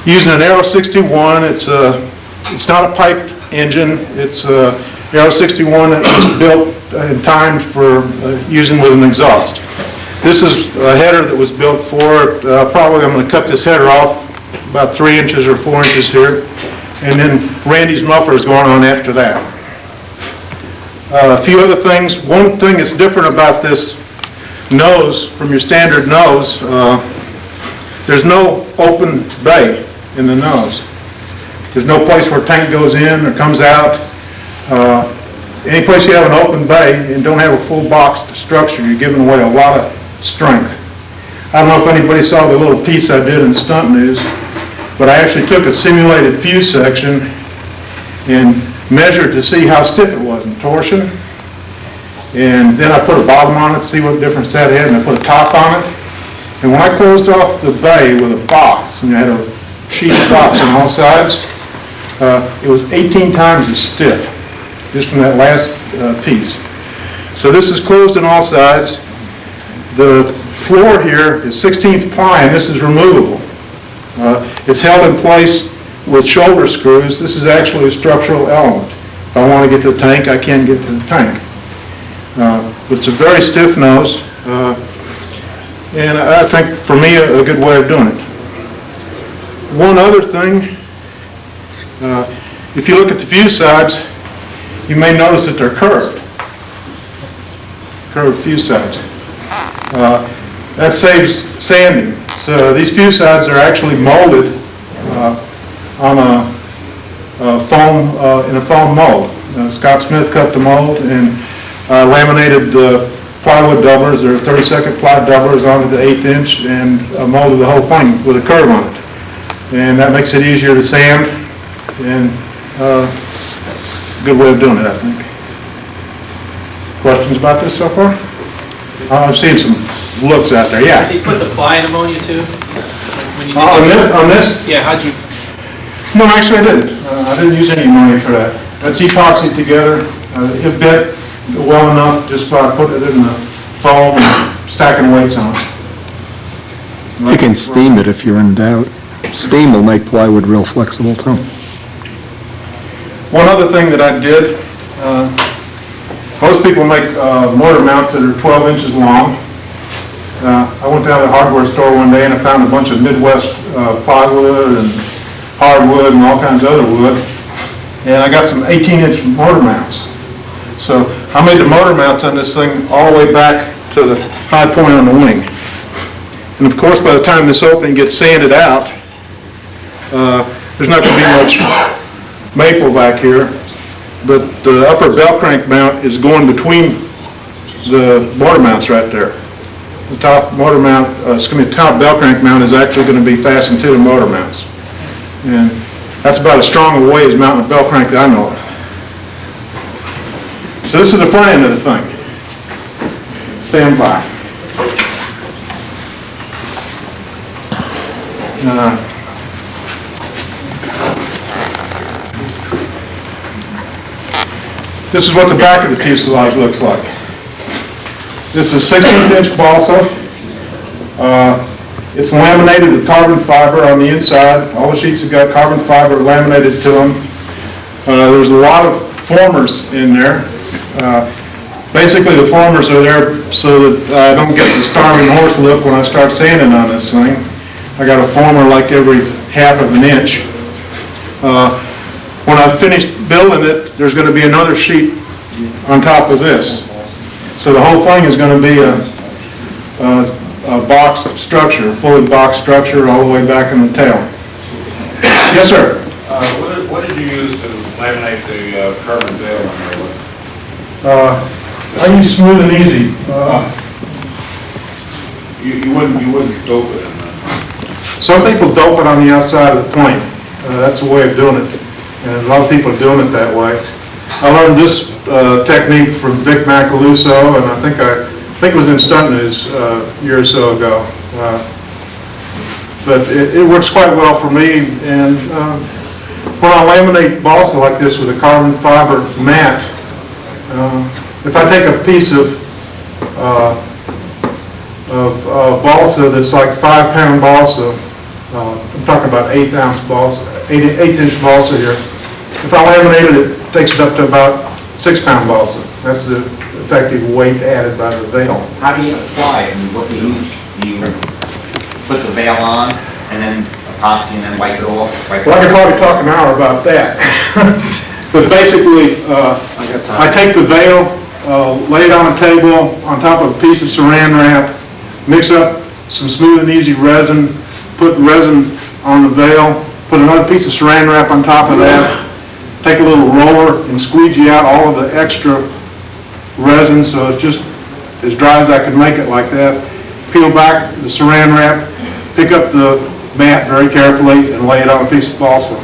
Using an Aero 61, it's not a piped engine. It's Aero 61 that was built in time for using with an exhaust. This is a header that was built for it. Probably I'm going to cut this header off about 3 inches or 4 inches here, and then Randy's muffler is going on after that. A few other things. One thing that's different about this nose from your standard nose, there's no open bay in the nose. There's no place where tank goes in or comes out. Any place you have an open bay and don't have a full boxed structure, you're giving away a lot of strength. I don't know if anybody saw the little piece I did in Stunt News, but I actually took a simulated fuse section and measured to see how stiff it was in torsion. And then I put a bottom on it to see what difference that had, and I put a top on it. And when I closed off the bay with a box, and I had a sheet of box on all sides, it was 18 times as stiff, just from that last piece. So this is closed on all sides. The floor here is 16th ply, and this is removable. It's held in place with shoulder screws. This is actually a structural element. If I want to get to the tank, I can get to the tank. It's a very stiff nose, and I think, for me, a good way of doing it. One other thing, if you look at the fuse sides, you may notice that they're curved fuse sides. That saves sanding. So these fuse sides are actually molded on a foam, in a foam mold. Scott Smith cut the mold and laminated the plywood doublers, or 32nd ply doublers, onto the 1/8 inch and molded the whole thing with a curve on it. And that makes it easier to sand, and a good way of doing it, I think. Questions about this so far? I've seen some looks out there, yeah. Did you put the fly in ammonia too? When you did On this? Yeah, how'd you? No, actually I didn't. I didn't use any ammonia for that. That's epoxy together. It bit well enough just by putting it in the foam and stacking weights on it. You can steam it if you're in doubt. Steam will make plywood real flexible too. One other thing that I did, most people make mortar mounts that are 12 inches long. I went down to the hardware store one day and I found a bunch of Midwest plywood and hardwood and all kinds of other wood. And I got some 18-inch mortar mounts. So I made the motor mounts on this thing all the way back to the high point on the wing. And of course, by the time this opening gets sanded out, there's not going to be much maple back here. But the upper bell crank mount is going between the mortar mounts right there. The top motor mount, the top bell crank mount is actually going to be fastened to the motor mounts. And that's about as strong a way as mounting a bell crank that I know of. So this is the front end of the thing. Stand by. This is what the back of the fuselage looks like. This is 16-inch balsa. It's laminated with carbon fiber on the inside. All the sheets have got carbon fiber laminated to them. There's a lot of formers in there. Basically, the formers are there so that I don't get the starving horse look when I start sanding on this thing. I got a former like every half of an inch. When I've finished building it, there's going to be another sheet on top of this. So the whole thing is going to be a box structure, a fully boxed structure all the way back in the tail. Yes, sir? What did you use to laminate the carbon veil on there? I use Smooth and Easy. You wouldn't dope it in that. Some people dope it on the outside of the plane. That's a way of doing it. And a lot of people are doing it that way. I learned this technique from Vic Macaluso, and I think it was in Stunt News a year or so ago. But it works quite well for me. And when I laminate balsa like this with a carbon fiber mat, if I take a piece of balsa that's like 5-pound balsa, I'm talking about 8-ounce balsa, 8-inch balsa here. If I laminate it, it takes it up to about 6-pound balsa. That's the effective weight added by the veil. How do you apply it? What do you use? Do you put the veil on and then epoxy and then wipe it off? Well, I could probably talk an hour about that. But basically, I take the veil, lay it on a table on top of a piece of saran wrap, mix up some Smooth and Easy resin, put resin on the veil, put another piece of saran wrap on top of that, take a little roller and squeegee out all of the extra resin so it's just as dry as I can make it like that. Peel back the saran wrap, pick up the mat very carefully and lay it on a piece of balsa.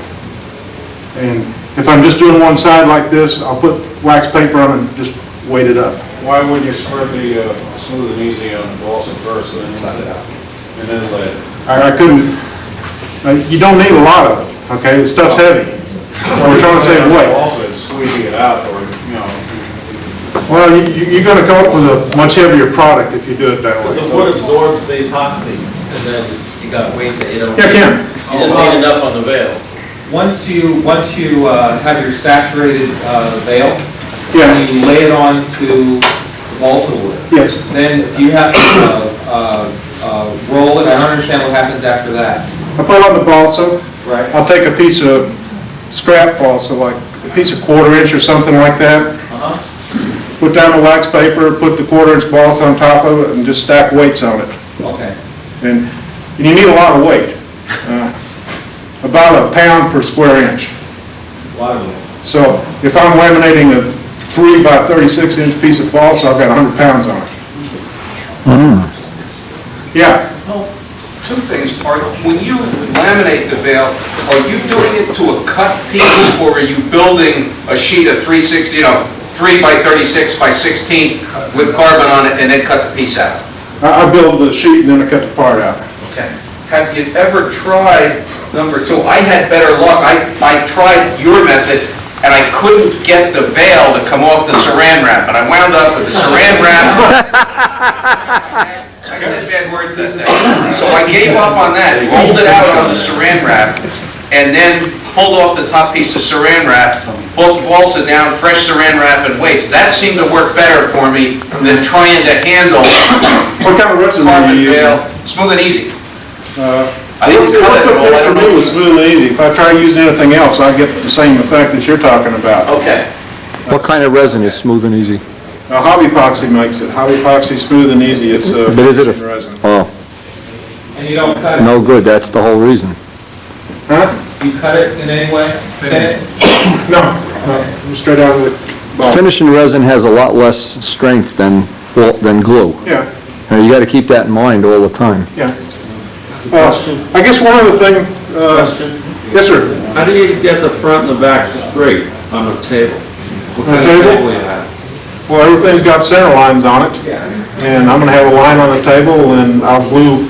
And if I'm just doing one side like this, I'll put wax paper on it and just weight it up. Why wouldn't you spread the Smooth and Easy on the balsa first and then let it out? And then let it. I couldn't. You don't need a lot of it. Okay, the stuff's heavy. We're trying to save weight. Also, it's squeezing it out, or Well, you're going to come up with a much heavier product if you do it that way. The wood absorbs the epoxy, and then you got to wait that you don't. Yeah, Ken. You just need enough on the veil. Once you have your saturated veil, Yeah. you lay it on to balsa wood. Yes. Then do you have to roll it? I don't understand what happens after that. I put on the balsa. Right. I'll take a piece of scrap balsa, like a piece of 1/4 inch or something like that. Put down the wax paper, put the 1/4 inch balsa on top of it, and just stack weights on it. Okay. And you need a lot of weight. About 1 pound per square inch. A lot of weight. So if I'm laminating a 3 by 36 inch piece of balsa, I've got 100 pounds on it. Yeah. Well, two things. When you laminate the veil, are you doing it to a cut piece, or are you building a sheet of 3 by 36 by 16 with carbon on it and then cut the piece out? I build the sheet and then I cut the part out. Okay. Have you ever tried number 2? I had better luck. I tried your method, and I couldn't get the veil to come off the saran wrap, and I wound up with the saran wrap. I said bad words that day. So I gave up on that, rolled it out on the saran wrap, and then pulled off the top piece of saran wrap, balsa down, fresh saran wrap, and weights. That seemed to work better for me than trying to handle What kind of resin are you using? Smooth and easy. I think what's okay for me was smooth and easy. If I try using anything else, I get the same effect that you're talking about. Okay. What kind of resin is smooth and easy? Hobby Epoxy makes it. Hobby Epoxy smooth and easy. It's a But is it resin. Oh, And you don't cut it? no good, that's the whole reason. Huh? You cut it in any way? Thin it? No, straight out of the ball. Finishing resin has a lot less strength than glue. Yeah, And you gotta keep that in mind all the time. yeah. I guess one other thing, yes, sir. How do you get the front and the back straight on the table? What kind of table you have? Well, everything's got center lines on it, and I'm gonna have a line on the table, and I'll glue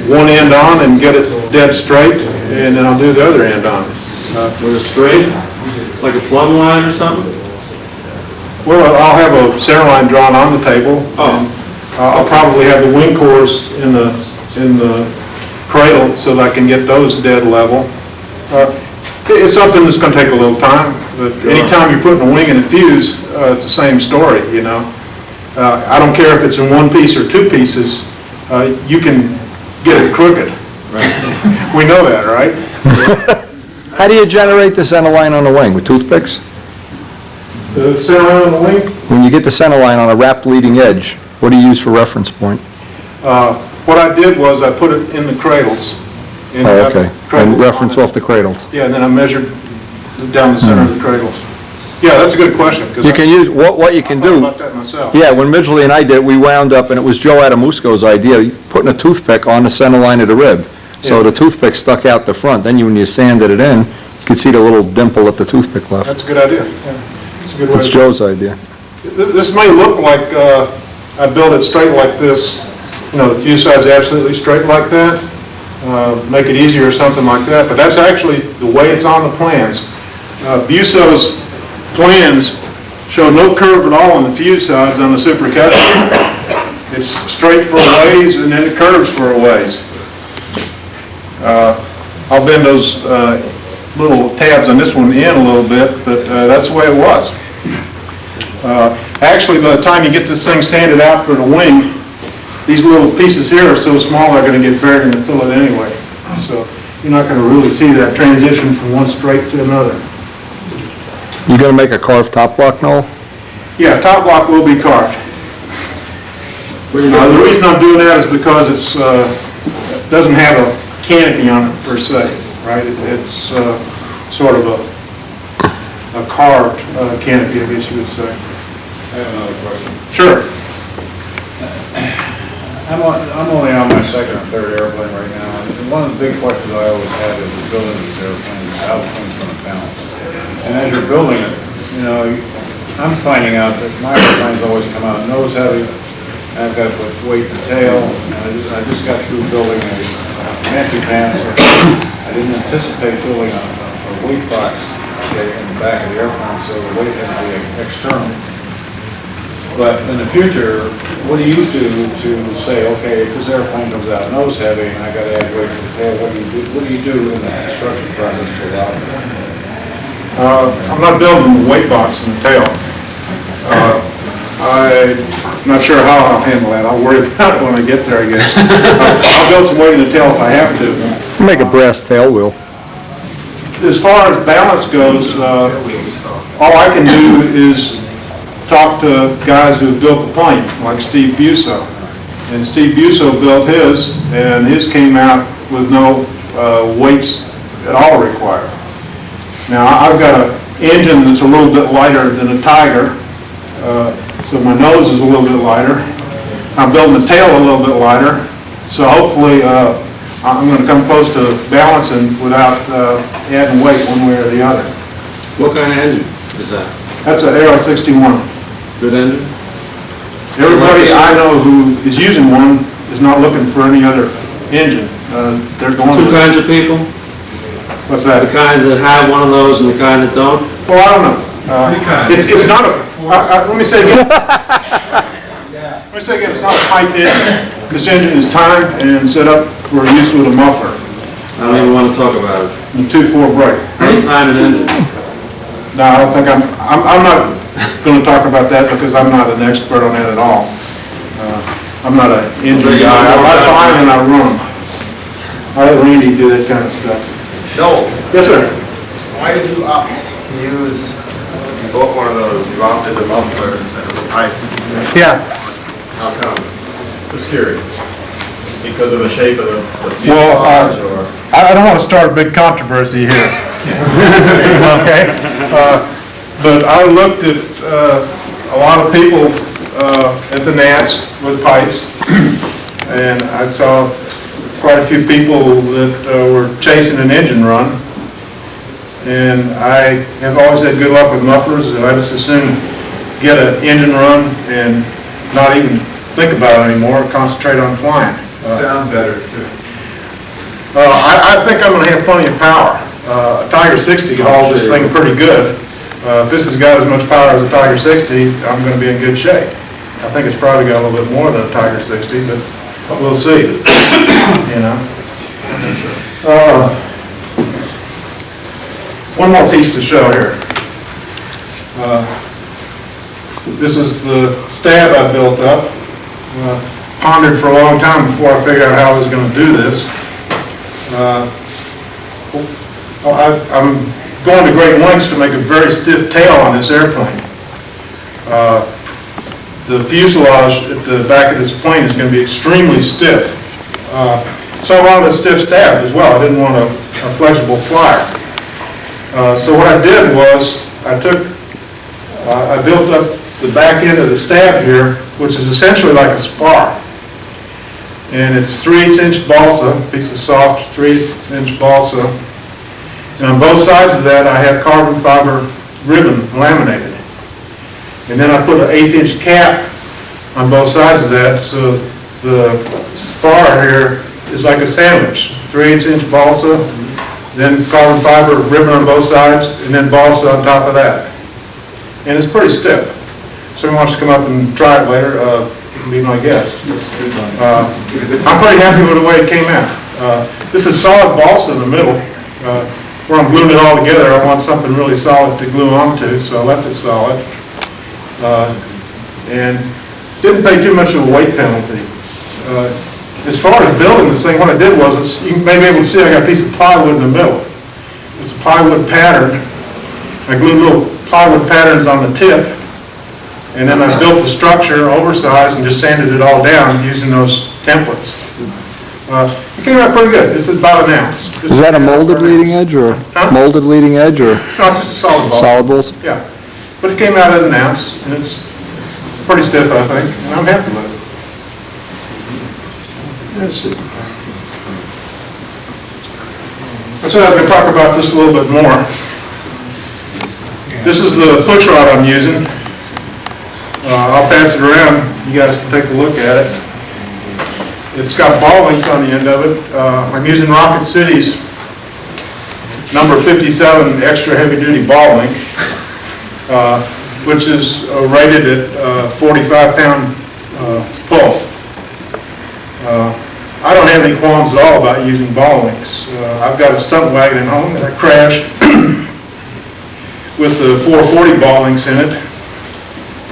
one end on and get it dead straight, and then I'll do the other end on. With a straight, like a plumb line or something? Well, I'll have a center line drawn on the table. And I'll probably have the wing cores in the cradle so that I can get those dead level. It's something that's going to take a little time, but anytime you're putting a wing in a fuse, it's the same story, you know. I don't care if it's in one piece or two pieces, you can get it crooked. We know that, right? How do you generate the center line on the wing? With toothpicks? The center line on the wing? When you get the center line on a wrapped leading edge, what do you use for reference point? What I did was I put it in the cradles. Oh, okay. And reference off the cradles. Yeah, and then I measured down the center of the cradles. Yeah, that's a good question. You can use, what you can do, about that myself. yeah, when Midgley and I did, we wound up, and it was Joe Adamusco's idea, putting a toothpick on the center line of the rib. So the toothpick stuck out the front. Then when you sanded it in, you could see the little dimple that the toothpick left. That's a good idea. Yeah. It's a good way. That's Joe's idea. This may look like I built it straight like this. You know, the fuse side's absolutely straight like that. Make it easier or something like that. But that's actually the way it's on the plans. Buso's plans show no curve at all on the fuse sides on the Super Kestrel. It's straight for a ways and then it curves for a ways. I'll bend those little tabs on this one in a little bit, but that's the way it was. Actually, by the time you get this thing sanded out for the wing, these little pieces here are so small they're going to get buried in the fillet anyway. So you're not going to really see that transition from one straight to another. You gonna make a carved top block, Noel? Yeah, top block will be carved. The reason I'm doing that is because it's doesn't have a canopy on it per se, right? It's sort of a carved canopy, I guess you would say. I have another question. Sure. I'm only on my second or third airplane right now, and one of the big questions I always had is building these airplanes, how the thing's going to balance. And as you're building it, you know, I'm finding out that my airplanes always come out nose heavy, and I've got to put weight to tail, and I just got through building a fancy pants. I didn't anticipate building a weight box in the back of the airplane, so the weight had to be external. But in the future, what do you do to say, okay, if this airplane comes out nose heavy and I got to add weight to the tail, what do you do in the construction process to allow that? I'm not building the weight box in the tail. I'm not sure how I'll handle that. I'll worry about it when I get there, I guess. I'll build some weight in the tail if I have to. Make a brass tail wheel. As far as balance goes, all I can do is talk to guys who built the plane, like Steve Buso. And Steve Buso built his, and his came out with no weights at all required. Now, I've got an engine that's a little bit lighter than a Tiger, so my nose is a little bit lighter. I'm building the tail a little bit lighter, so hopefully I'm going to come close to balancing without adding weight one way or the other. What kind of engine is that? That's an Aero 61. Good engine? Everybody I know who is using one is not looking for any other engine. They're going Two with... kinds of people? What's that? The kind that have one of those and the kind that don't? Well, I don't know. It's not a... let me say again. Let me say again, it's not a pipe engine. This engine is timed and set up for use with a muffler. I don't even want to talk about it. The 2-4 brake. Any time an engine. No, I don't think I'm not going to talk about that because I'm not an expert on that at all. I'm not an engine guy. I buy them and I run them. I let Randy do that kind of stuff. No. Yes, sir. Why did you opt to use, you bought one of those, you opted a muffler instead of a pipe? Yeah. How come? Just curious. Because of the shape of the Well, fuselage or? I don't want to start a big controversy here. Okay? But I looked at a lot of people at the Nats with pipes, and I saw quite a few people that were chasing an engine run. And I have always had good luck with mufflers, and I just as soon get an engine run and not even think about it anymore, concentrate on flying. Sound better too. I think I'm going to have plenty of power. A Tiger 60 hauls this thing pretty good. If this has got as much power as a Tiger 60, I'm going to be in good shape. I think it's probably got a little bit more than a Tiger 60, but we'll see. You know. One more piece to show here. This is the stab I built up. Pondered for a long time before I figured out how I was going to do this. I'm going to great lengths to make a very stiff tail on this airplane. The fuselage at the back of this plane is going to be extremely stiff. So I wanted a stiff stab as well. I didn't want a flexible flyer. So what I did was I built up the back end of the stab here, which is essentially like a spar. And it's 3/8" balsa, piece of soft 3/8" balsa. And on both sides of that I have carbon fiber ribbon laminated. And then I put an 1/8" cap on both sides of that, so the spar here is like a sandwich. 3/8" balsa, then carbon fiber ribbon on both sides, and then balsa on top of that. And it's pretty stiff. If someone wants to come up and try it later, you can be my guest. I'm pretty happy with the way it came out. This is solid balsa in the middle. Where I'm gluing it all together, I want something really solid to glue onto, so I left it solid. And didn't pay too much of a weight penalty. As far as building this thing, what I did was, you may be able to see I got a piece of plywood in the middle. It's a plywood pattern. I glued little plywood patterns on the tip, and then I built the structure oversized and just sanded it all down using those templates. It came out pretty good. It's about 1 ounce. Is that a molded leading edge or molded leading edge or No, it's just a solid ball. solid balls? Yeah, but it came out at 1 ounce, and it's pretty stiff, I think, and I'm happy with it. Let's see. I said I was going to talk about this a little bit more. This is the push rod I'm using. I'll pass it around. You guys can take a look at it. It's got ball links on the end of it. I'm using Rocket City's number 57 extra heavy duty ball link, which is rated at 45-pound pull. I don't have any qualms at all about using ball links. I've got a stunt wagon at home that I crashed with the 440 ball links in it,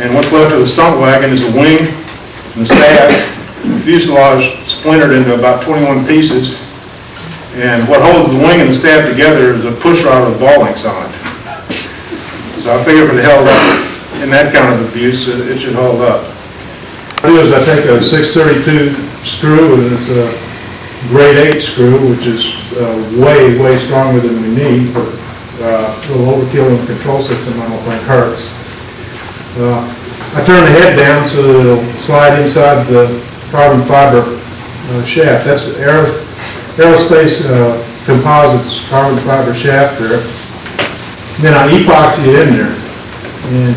and what's left of the stunt wagon is a wing and a stab. The fuselage splintered into about 21 pieces, and what holds the wing and the stab together is a push rod with ball links on it. So I figure if it held up in that kind of abuse, it should hold up. What I do is I take a 632 screw, and it's a grade 8 screw, which is way stronger than we need, but a little overkill in the control system I don't think hurts. I turn the head down so that it'll slide inside the carbon fiber shaft. That's the aerospace composites carbon fiber shaft there. And then I epoxy it in there. And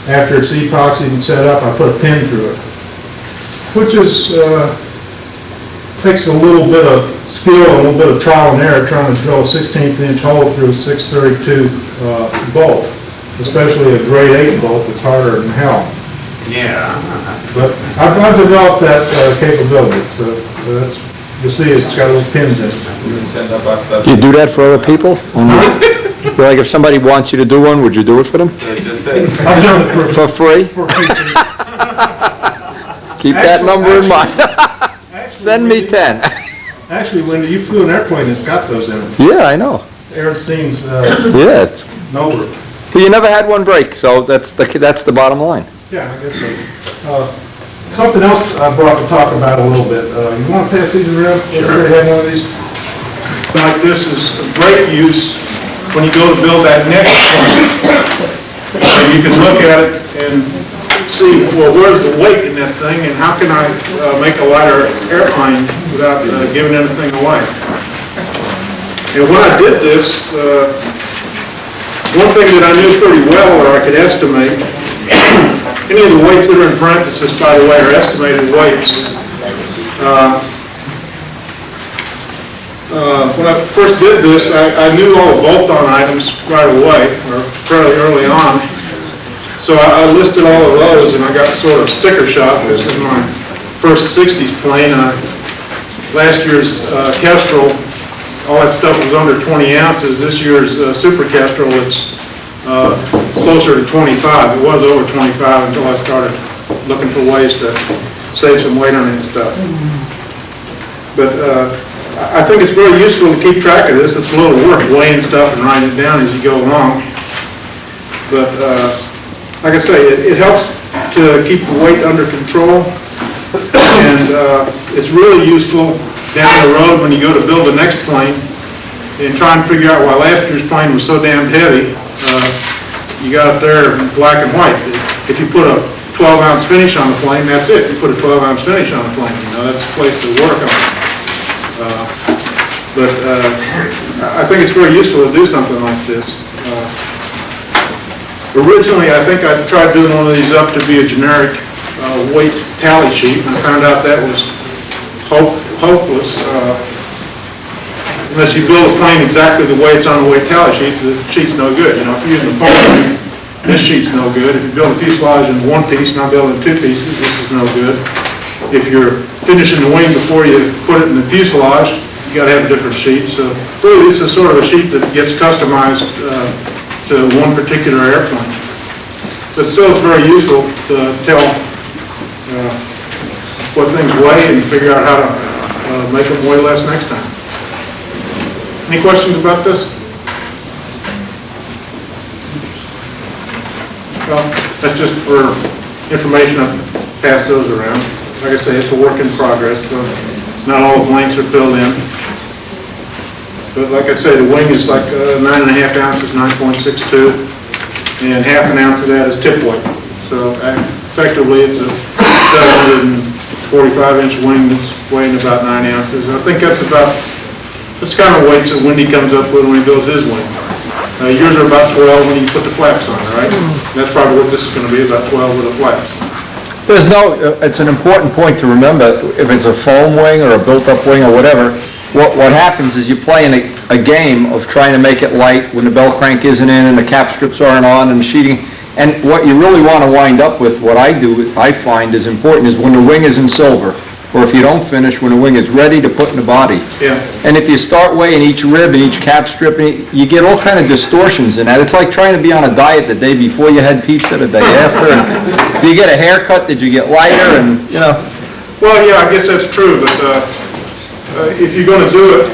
after it's epoxied and set up, I put a pin through it. which is, takes a little bit of skill, a little bit of trial and error trying to drill a 16th inch hole through a 632 bolt, especially a grade 8 bolt that's harder than hell. Yeah. But I've developed that capability, so that's, you see it's got little pins in it. Do you do that for other people? Like if somebody wants you to do one, would you do it for them? I've done it For free? Keep that number in mind. Send me 10. Actually, Wendy, you flew an airplane that's got those in it. Yeah, I know. Aaron Steen's Yeah, it's, Nova. well, you never had one break, so that's the bottom line. Yeah, I guess so. Something else I brought to talk about a little bit. You want to pass these around? Sure. Everybody have one of these? Like this is brake use when you go to build that next one. And you can look at it and see, well, where's the weight in that thing and how can I make a lighter airplane without giving anything away. And when I did this, one thing that I knew pretty well, or I could estimate, any of the weights that are in parentheses, by the way, are estimated weights. When I first did this, I knew all the bolt-on items right away, or fairly early on. So I listed all of those, and I got sort of sticker shock. This is my first 60s plane. Last year's Kestrel, all that stuff was under 20 ounces. This year's Super Kestrel, it's closer to 25. It was over 25 until I started looking for ways to save some weight on that stuff. But I think it's very useful to keep track of this. It's a little work weighing stuff and writing it down as you go along. But like I say, it helps to keep the weight under control. And it's really useful down the road when you go to build the next plane and try and figure out why last year's plane was so damn heavy. You got it there in black and white. If you put a 12-ounce finish on the plane, that's it. You put a 12-ounce finish on the plane. You know, that's a place to work on. But I think it's very useful to do something like this. Originally, I think I tried doing one of these up to be a generic weight tally sheet, and I found out that was hopeless. Unless you build a plane exactly the way it's on the weight tally sheet, the sheet's no good. You know, if you're using a foam, this sheet's no good. If you build a fuselage in one piece, not building two pieces, this is no good. If you're finishing the wing before you put it in the fuselage, you got to have a different sheet. So really, this is sort of a sheet that gets customized to one particular airplane. But still, it's very useful to tell what things weigh and figure out how to make them weigh less next time. Any questions about this? Well, that's just for information. I'll pass those around. Like I say, it's a work in progress, so not all the blanks are filled in. But like I say, the wing is like 9.5 ounces, 9.62, and half an ounce of that is tip weight. So effectively, it's a 745-inch wing that's weighing about 9 ounces. I think that's kind of weights that Wendy comes up with when he builds his wing. Yours are about 12 when you put the flaps on, right? That's probably what this is going to be, about 12 with the flaps. It's an important point to remember, if it's a foam wing or a built-up wing or whatever, what happens is you play in a game of trying to make it light when the bell crank isn't in and the cap strips aren't on and the sheeting. And what you really want to wind up with, what I find is important, is when the wing is in silver, or if you don't finish, when the wing is ready to put in the body. Yeah. And if you start weighing each rib and each cap strip, you get all kind of distortions in that. It's like trying to be on a diet the day before you had pizza the day after. And do you get a haircut? Did you get lighter? And, you know. Well, yeah, I guess that's true, but if you're going to do it,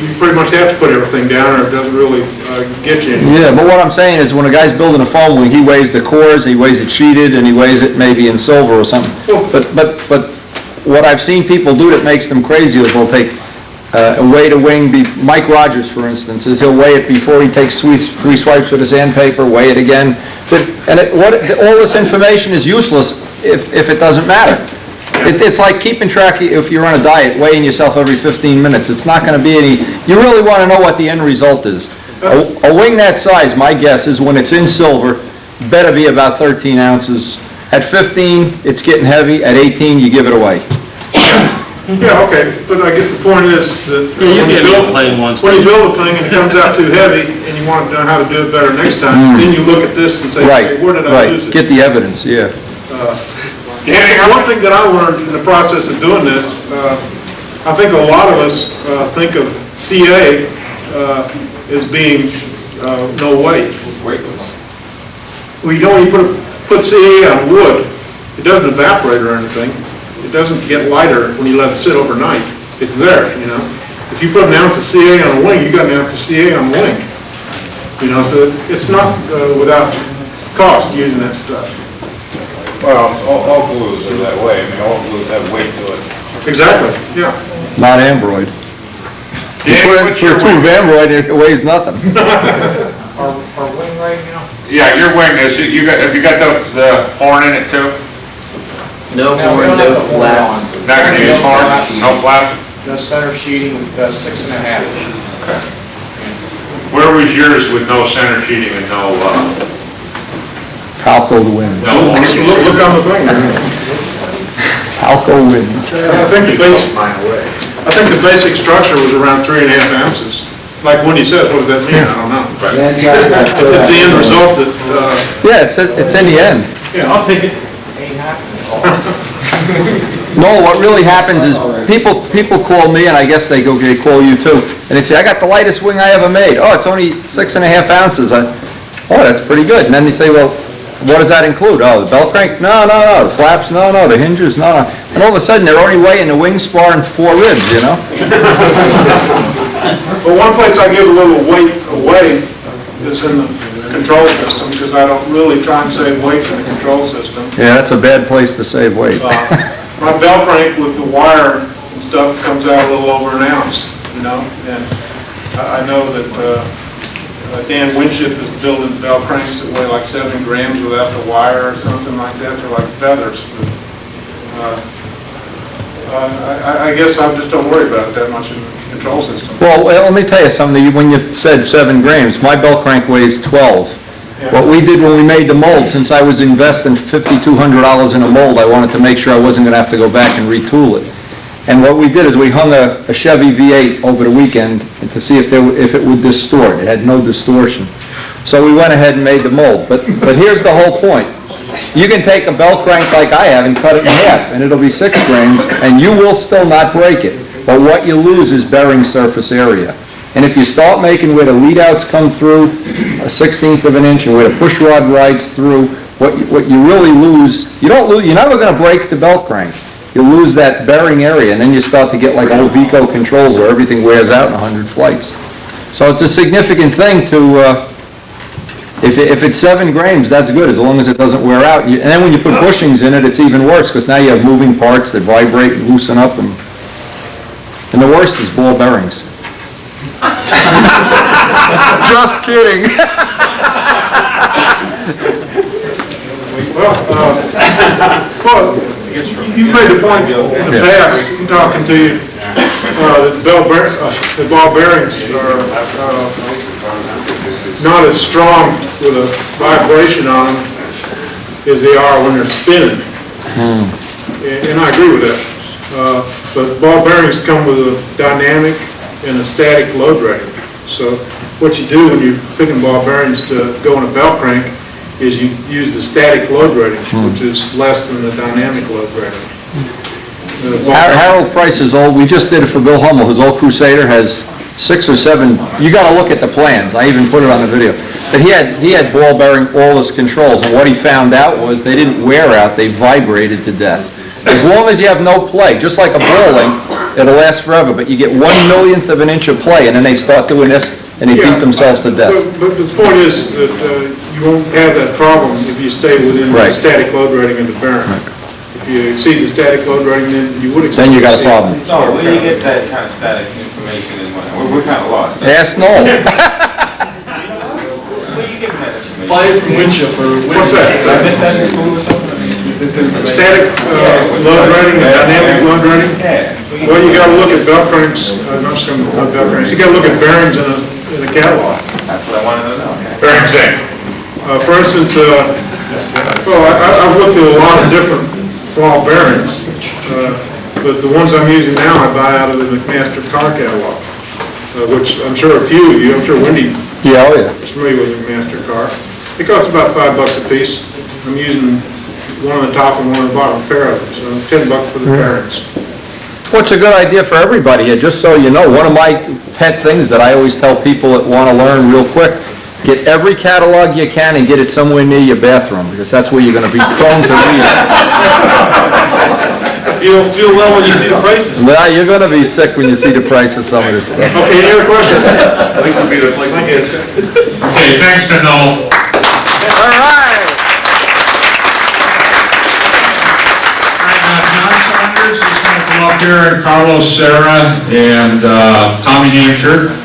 you pretty much have to put everything down or it doesn't really get you anywhere. Yeah, but what I'm saying is when a guy's building a foam wing, he weighs the cores, he weighs it sheeted, and he weighs it maybe in silver or something. But what I've seen people do that makes them crazy is they'll take weigh the wing. Mike Rogers, for instance, he'll weigh it before he takes three swipes with the sandpaper, weigh it again. And all this information is useless if it doesn't matter. It's like keeping track, if you're on a diet, weighing yourself every 15 minutes. It's not going to be any, you really want to know what the end result is. A wing that size, my guess is when it's in silver, better be about 13 ounces. At 15, it's getting heavy. At 18, you give it away. Yeah, okay, but I guess the point is that Yeah, you when you can't be build, playing once. when you build a thing and it comes out too heavy and you want to know how to do it better next time, then you look at this and say, Right, hey, where did I lose right. it? Get the evidence, yeah. One thing that I learned in the process of doing this, I think a lot of us think of CA as being no weight. Weightless. Well, you know, when you put CA on wood, it doesn't evaporate or anything. It doesn't get lighter when you let it sit overnight. It's there, you know. If you put an ounce of CA on a wing, you got an ounce of CA on the wing. You know, so it's not without cost using that stuff. Well, all glues are that way. I mean, all glues have weight to it. Exactly, yeah. Not Ambroid. You Dan, put what's a your tube of wing? Ambroid, it weighs nothing. Our wing right now? Yeah, your wing is, have you got the horn in it too? No No, we more, don't have no the horn flaps. on. Not gonna use horn, no flap? The center sheeting, 6.5. Okay. Where was yours with no center sheeting and no, Palco wins. no? Look on the thing. Palco wins. I think the basic structure was around 3.5 ounces. Like Wendy says, what does that mean? I don't know. It's the end result that, Yeah, it's in the end. yeah. I'll take it. Ain't happening. No, what really happens is people call me, and I guess they call you too, and they say, I got the lightest wing I ever made. Oh, it's only 6.5 ounces. Oh, that's pretty good. And then they say, well, what does that include? Oh, the belt crank? No. The flaps? No. The hinges? No. And all of a sudden, they're only weighing the wing spar and 4 ribs, you know? But one place I give a little weight away is in the control system, because I don't really try and save weight in the control system. Yeah, that's a bad place to save weight. My belt crank with the wire and stuff comes out a little over an ounce, you know, and I know that Dan Winship is building belt cranks that weigh like 7 grams without the wire or something like that. They're like feathers. But, I guess I just don't worry about it that much in the control system. Well, let me tell you something. When you said 7 grams, my belt crank weighs 12. Yeah. What we did when we made the mold, since I was investing $5,200 in a mold, I wanted to make sure I wasn't going to have to go back and retool it. And what we did is we hung a Chevy V8 over the weekend to see if it would distort. It had no distortion. So we went ahead and made the mold. But here's the whole point. You can take a belt crank like I have and cut it in half, and it'll be 6 grams, and you will still not break it. But what you lose is bearing surface area. And if you start making where the lead outs come through, a 1/16 of an inch, and where the push rod rides through, what you really lose, you're never going to break the belt crank. You lose that bearing area, and then you start to get like old Vico controls where everything wears out in 100 flights. So it's a significant thing to, if it's 7 grams, that's good, as long as it doesn't wear out. And then when you put bushings in it, it's even worse, because now you have moving parts that vibrate and loosen up, and the worst is ball bearings. Just kidding. Well, you've made the point in the past, talking to you, that the ball bearings are not as strong with a vibration on them as they are when they're spinning. And I agree with that. But ball bearings come with a dynamic and a static load rating. So what you do when you're picking ball bearings to go in a belt crank is you use the static load rating, which is less than the dynamic load rating. Harold Price is old. We just did it for Bill Hummel. His old Crusader has 6 or 7. You got to look at the plans. I even put it on the video. But he had ball bearing all his controls, and what he found out was they didn't wear out. They vibrated to death. As long as you have no play, just like a bowling, it'll last forever. But you get 1/1,000,000th of an inch of play, and then they start doing this, and they beat themselves to death. But the point is that you won't have that problem if you stay within the static load rating of the bearing. If you exceed the static load rating, then you would expect. Then you got a problem. So where do you get that kind of static information is when we're kind of lost. Ask Noel. Where are you getting that information? Buy it from Winship or What's that? Did I miss that in school or something? Static load rating and dynamic load rating? Yeah. Well, you gotta look at belt cranks, not belt cranks, you gotta look at bearings in a catalog. That's what I wanted to know. Bearings in. For instance, Well, I've looked at a lot of different ball bearings, but the ones I'm using now I buy out of the McMaster car catalog, which I'm sure a few of you, I'm sure Wendy Yeah. is familiar with McMaster car. It costs about $5 a piece. I'm using one on the top and one on the bottom pair of them, so $10 for the bearings. What's a good idea for everybody here, just so you know, one of my pet things that I always tell people that want to learn real quick, get every catalog you can and get it somewhere near your bathroom, because that's where you're going to be prone to read it. You don't feel well when you see the prices. Nah, you're going to be sick when you see the price of some of this stuff. Okay, any other questions? At least it'll be the place to get it. Okay, thanks to Noel. All right. John Saunders is going to come up here, and Carlos Serra, and Tommy Hampshire.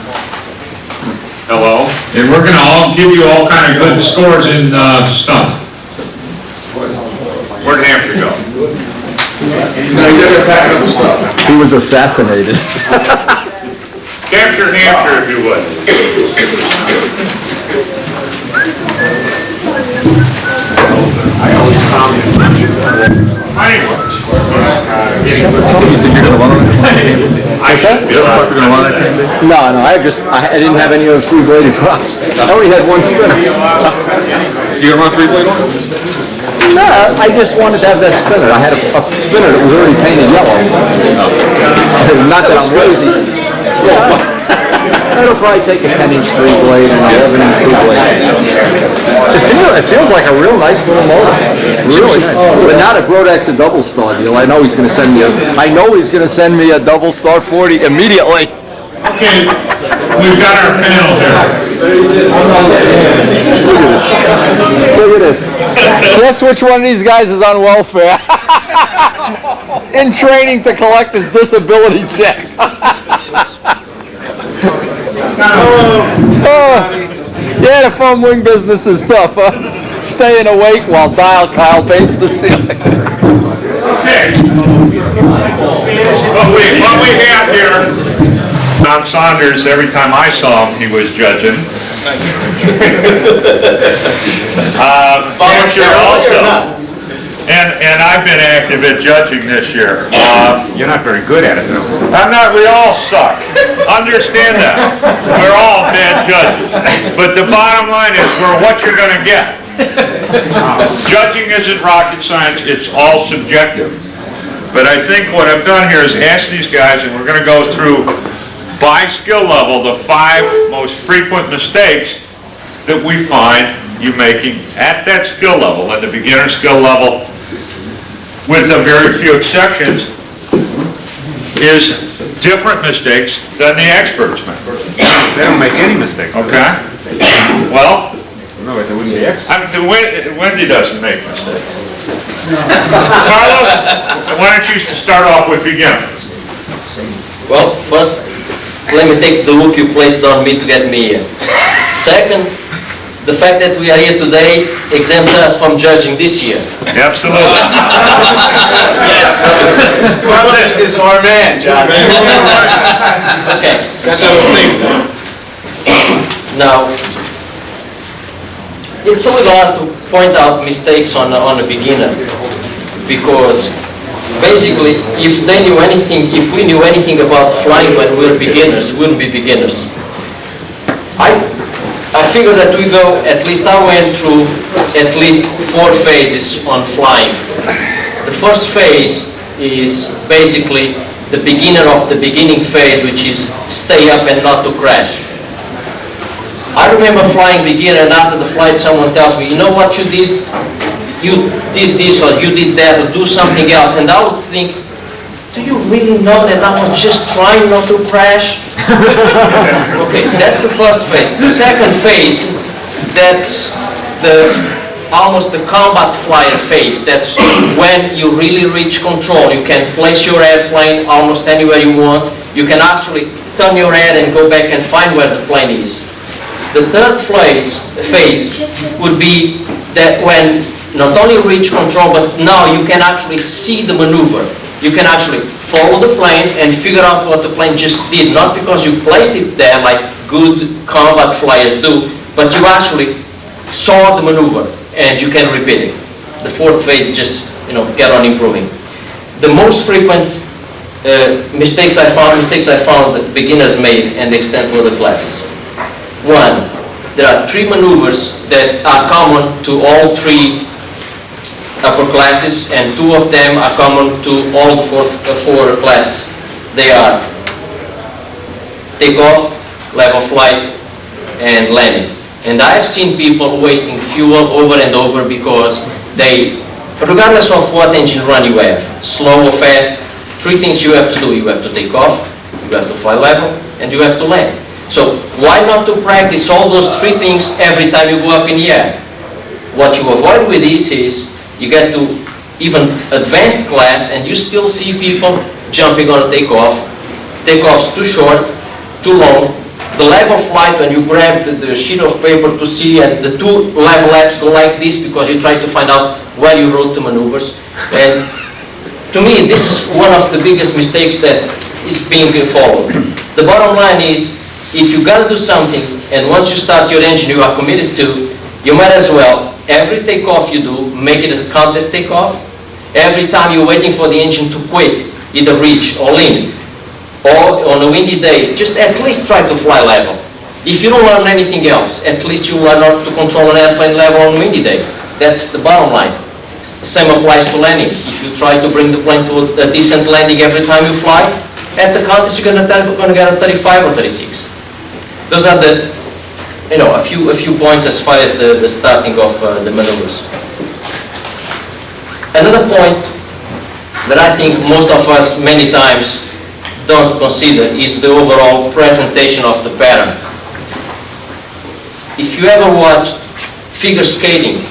Hello. And we're going to all give you all kind of good scores in stunt. Where'd Hampshire go? He was assassinated. Capture Hampshire, if you would. I always found it. No, I didn't have any other three-bladed props. I only had one spinner. You gonna run three-blade on? No, I just wanted to have that spinner. I had a spinner that was already painted yellow. Not that I'm lazy. It'll probably take a 10-inch three-blade and an 11-inch three-blade. It feels like a real nice little motor. Really nice. But now that Brodak's a double star deal, I know he's going to send me a double star 40 immediately. Okay, we've got our panel here. Look at this. Guess which one of these guys is on welfare? In training to collect his disability check. Yeah, the foam wing business is tough, huh? Staying awake while Dial Kyle paints the ceiling. Okay. What we have here, Tom Saunders, every time I saw him, he was judging. Hampshire also. And I've been active at judging this year. You're not very good at it, though. I'm not, we all suck. Understand that. We're all bad judges. But the bottom line is, we're what you're going to get. Judging isn't rocket science, it's all subjective. But I think what I've done here is ask these guys, and we're going to go through, by skill level, the 5 most frequent mistakes that we find you making at that skill level, at the beginner skill level, with a very few exceptions, is different mistakes than the experts make. They don't make any mistakes. Okay? Well, no, they wouldn't be experts. Wendy doesn't make mistakes. Carlos, why don't you start off with beginner? Well, first, let me take the look you placed on me to get me here. Second, the fact that we are here today exempts us from judging this year. Absolutely. Yes. Carlos is our man, John. Okay. That's how we think. Now, it's a little hard to point out mistakes on a beginner, because basically, if we knew anything about flying when we were beginners, we wouldn't be beginners. I figure that I went through at least 4 phases on flying. The first phase is basically the beginner of the beginning phase, which is stay up and not to crash. I remember flying beginner, and after the flight someone tells me, you know what you did? You did this or you did that, or do something else. And I would think, do you really know that I was just trying not to crash? Okay, that's the first phase. The second phase, that's almost the combat flyer phase. That's when you really reach control. You can place your airplane almost anywhere you want. You can actually turn your head and go back and find where the plane is. The third phase would be that when not only reach control, but now you can actually see the maneuver. You can actually follow the plane and figure out what the plane just did, not because you placed it there like good combat flyers do, but you actually saw the maneuver. and you can repeat it. The fourth phase, just, get on improving. The most frequent mistakes I found that beginners made and the extent of the classes. One, there are 3 maneuvers that are common to all 3 upper classes, and 2 of them are common to all the 4 classes. They are takeoff, level flight, and landing. And I've seen people wasting fuel over and over because they, regardless of what engine run you have, slow or fast, 3 things you have to do. You have to take off, you have to fly level, and you have to land. So why not to practice all those 3 things every time you go up in the air? What you avoid with this is you get to even advanced class and you still see people jumping on a takeoff. Takeoff's too short, too long. The level flight, when you grab the sheet of paper to see, and the 2 level laps go like this because you try to find out where you wrote the maneuvers. And to me, this is one of the biggest mistakes that is being followed. The bottom line is, if you got to do something, and once you start your engine you are committed to, you might as well, every takeoff you do, make it a contest takeoff. Every time you're waiting for the engine to quit, either reach or lean, or on a windy day, just at least try to fly level. If you don't learn anything else, at least you learn how to control an airplane level on a windy day. That's the bottom line. Same applies to landing. If you try to bring the plane to a decent landing every time you fly, at the contest you're going to get a 35 or 36. Those are the, a few points as far as the starting of the maneuvers. Another point that I think most of us many times don't consider is the overall presentation of the pattern. If you ever watch figure skating,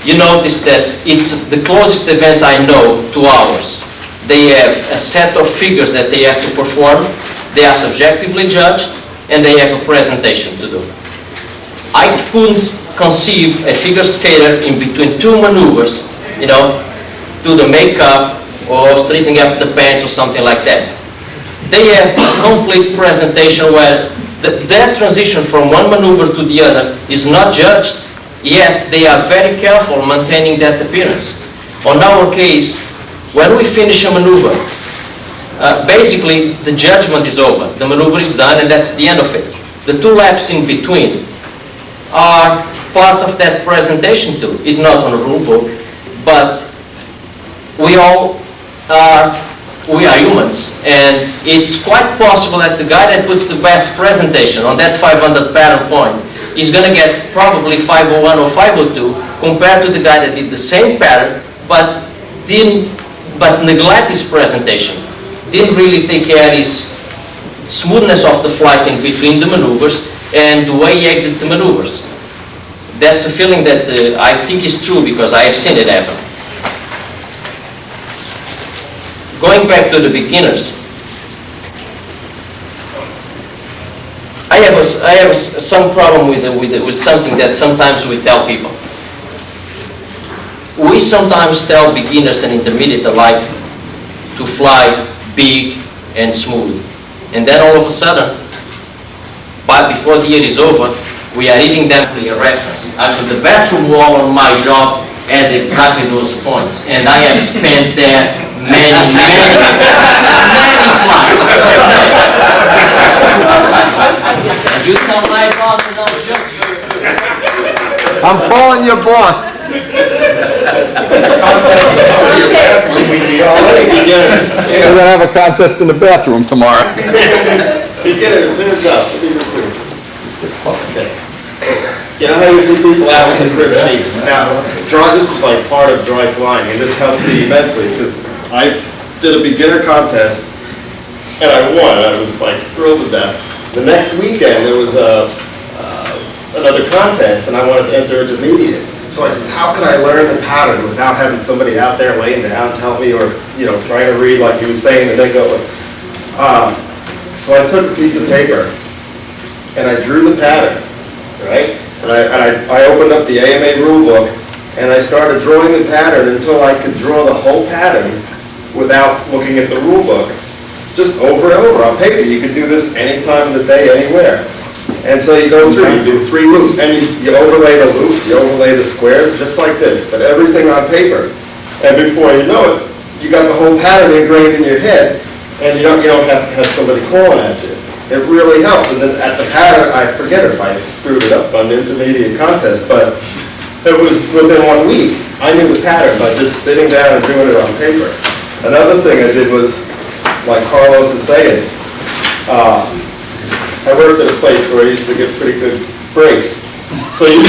you notice that it's the closest event I know to ours. They have a set of figures that they have to perform, they are subjectively judged, and they have a presentation to do. I couldn't conceive a figure skater in between 2 maneuvers, do the makeup or straightening up the pants or something like that. They have a complete presentation where their transition from one maneuver to the other is not judged, yet they are very careful maintaining that appearance. On our case, when we finish a maneuver, basically the judgment is over. The maneuver is done and that's the end of it. The 2 laps in between are part of that presentation too. It's not on a rule book, but we are humans, and it's quite possible that the guy that puts the best presentation on that 500 pattern point is going to get probably 501 or 502 compared to the guy that did the same pattern but neglect his presentation, didn't really take care of his smoothness of the flight in between the maneuvers and the way he exits the maneuvers. That's a feeling that I think is true because I have seen it happen. Going back to the beginners, I have some problem with something that sometimes we tell people. We sometimes tell beginners and intermediate alike to fly big and smooth, and then all of a sudden, before the year is over, we are hitting them for a reference. Actually, the bathroom wall on my job has exactly those points, and I have spent there many flights. You tell my boss and I'll judge you. I'm calling your boss. We're going to have a contest in the bathroom tomorrow. Beginners, hands up. You know how you see people out with the crib sheets? Now, this is like part of dry flying, and this helped me immensely because I did a beginner contest and I won. I was like thrilled with that. The next weekend there was another contest and I wanted to enter intermediate. So I said, how can I learn the pattern without having somebody out there laying down to help me, or trying to read like he was saying and then go. So I took a piece of paper and I drew the pattern, right? And I opened up the AMA rule book and I started drawing the pattern until I could draw the whole pattern without looking at the rule book. Just over and over on paper. You could do this any time of the day, anywhere. And so you go through, you do 3 loops, and you overlay the loops, you overlay the squares, just like this, but everything on paper. And before you know it, you got the whole pattern engraved in your head, and you don't have to have somebody calling at you. It really helped. And then at the pattern, I forget if I screwed it up on the intermediate contest, but it was within 1 week. I knew the pattern by just sitting down and doing it on paper. Another thing I did was, like Carlos is saying, I worked at a place where I used to get pretty good breaks. So you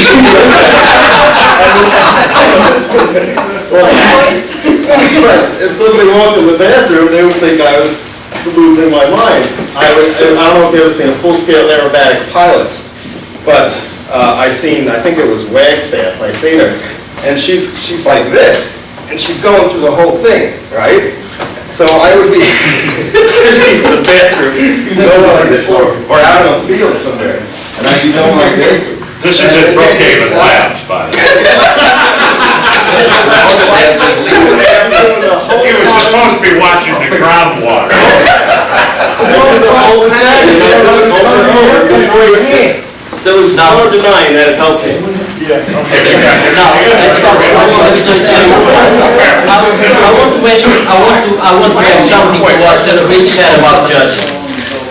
but if somebody walked in the bathroom, they would think I was losing my mind. I don't know if you've ever seen a full-scale aerobatic pilot, but I think it was Wagstaff, I seen her, and she's like this, and she's going through the whole thing, right? So I would be in the bathroom, or out on the field somewhere, and I'd be going like this. This is at Brookhaven Labs, by the way. He was supposed to be watching the groundwater. There was no denying that it helped me. Now, let me just tell you, I want to mention, I want to add something to what Rich said about judging.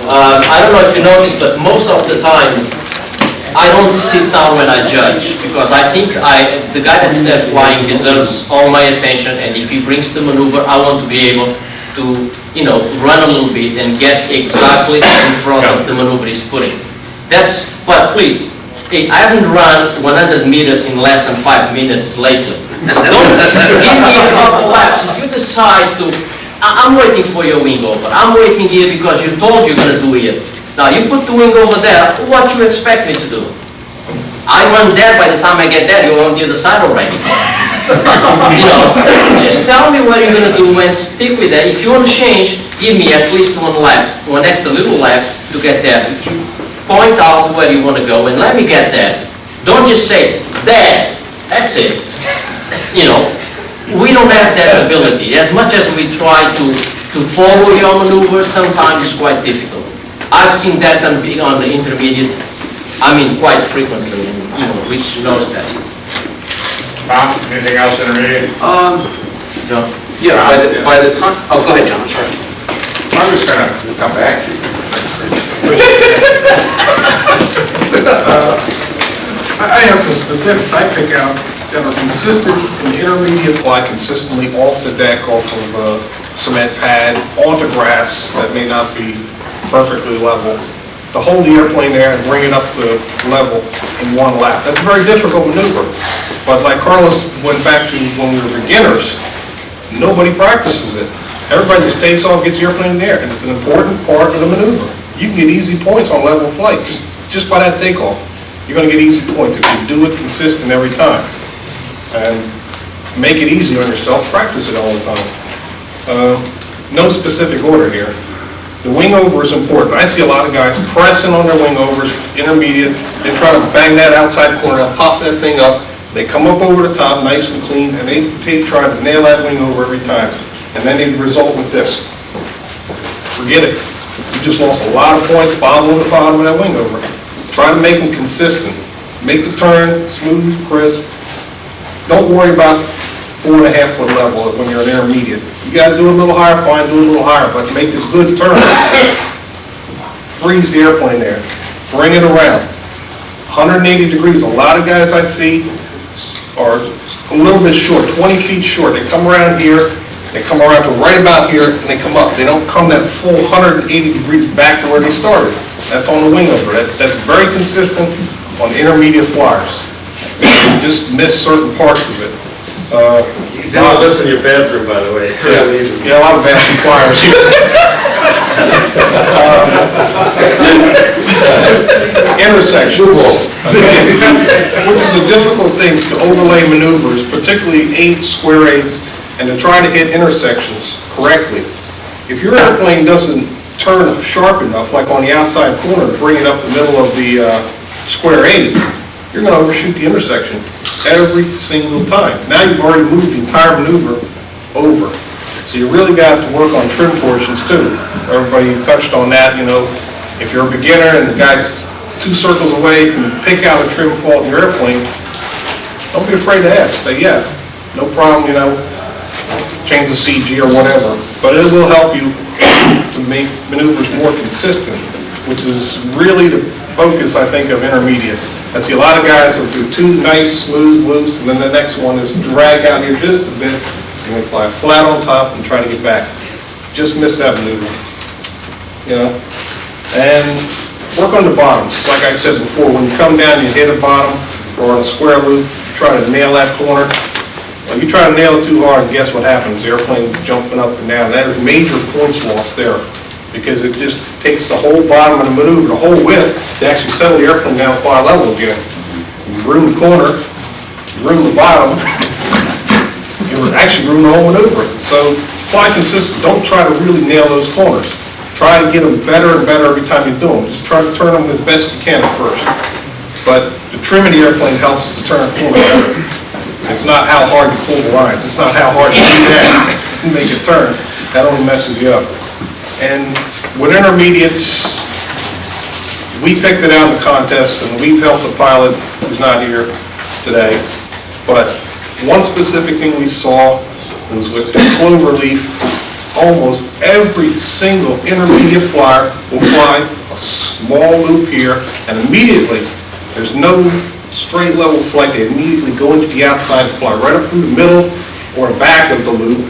I don't know if you noticed, but most of the time, I don't sit down when I judge, because I think the guy that's there flying deserves all my attention, and if he brings the maneuver, I want to be able to, run a little bit and get exactly in front of the maneuver he's putting. But please, I haven't run 100 meters in less than 5 minutes lately. Don't give me a couple laps. If you decide to, I'm waiting for your wing over. I'm waiting here because you told you're going to do it. Now you put the wing over there, what you expect me to do? I run there, by the time I get there, you're on the other side already. Just tell me what you're going to do and stick with that. If you want to change, give me at least 1 lap, 1 extra little lap to get there. If you point out where you want to go and let me get there. Don't just say, there, that's it. We don't have that ability. As much as we try to follow your maneuver, sometimes it's quite difficult. I've seen that on the intermediate, quite frequently, Rich knows that. Tom, anything else intermediate? John? Yeah, by the time, oh, go ahead, John, sorry. I'm just going to come back to you. I have some specifics I pick out that are consistent in intermediate fly, consistently off the deck, off of a cement pad, onto grass that may not be perfectly level, to hold the airplane there and bring it up to level in 1 lap. That's a very difficult maneuver. But like Carlos went back to when we were beginners, nobody practices it. Everybody just takes off, gets the airplane in the air, and it's an important part of the maneuver. You can get easy points on level flight just by that takeoff. You're going to get easy points if you do it consistent every time. And make it easy on yourself, practice it all the time. No specific order here. The wing over is important. I see a lot of guys pressing on their wing overs, intermediate. They try to bang that outside corner, they'll pop that thing up. They come up over the top, nice and clean, and they try to nail that wing over every time. And then they result with this. Forget it. You just lost a lot of points, bottom of the bottom of that wing over. Try to make them consistent. Make the turn smooth, crisp. Don't worry about 4.5 foot level when you're an intermediate. You got to do a little higher, fine, do a little higher, but make a good turn. Freeze the airplane there. Bring it around. 180 degrees. A lot of guys I see are a little bit short, 20 feet short. They come around here, they come around to right about here, and they come up. They don't come that full 180 degrees back to where they started. That's on the wing over. That's very consistent on intermediate flyers. You just miss certain parts of it. You can do this in your bathroom, by the way. Yeah, a lot of bathroom flyers. Intersections, which is a difficult thing to overlay maneuvers, particularly 8s, square 8s, and to try to hit intersections correctly. If your airplane doesn't turn sharp enough, like on the outside corner, to bring it up the middle of the square 8, you're going to overshoot the intersection every single time. Now you've already moved the entire maneuver over. So you really got to work on trim portions too. Everybody touched on that, if you're a beginner and the guy's 2 circles away can pick out a trim fault in your airplane, don't be afraid to ask. Say, yeah, no problem, change the CG or whatever. But it will help you to make maneuvers more consistent, which is really the focus, I think, of intermediate. I see a lot of guys will do 2 nice, smooth loops, and then the next one is drag out here just a bit, and then fly flat on top and try to get back. Just miss that maneuver, And work on the bottoms. Like I said before, when you come down, you hit a bottom or on a square loop, try to nail that corner. Well, you try to nail it too hard, and guess what happens? The airplane's jumping up and down. There's major points lost there because it just takes the whole bottom of the maneuver, the whole width, to actually settle the airplane down fly level again. You ruin the corner, you ruin the bottom, you actually ruin the whole maneuver. So fly consistent. Don't try to really nail those corners. Try to get them better and better every time you do them. Just try to turn them as best you can at first. But the trim of the airplane helps to turn a corner better. It's not how hard you pull the lines. It's not how hard you do that to make it turn. That only messes you up. And with intermediates, we picked it out in the contest, and we've helped the pilot who's not here today. But one specific thing we saw was with the clover leaf, almost every single intermediate flyer will fly a small loop here, and immediately, there's no straight level flight, they immediately go into the outside, fly right up through the middle or the back of the loop,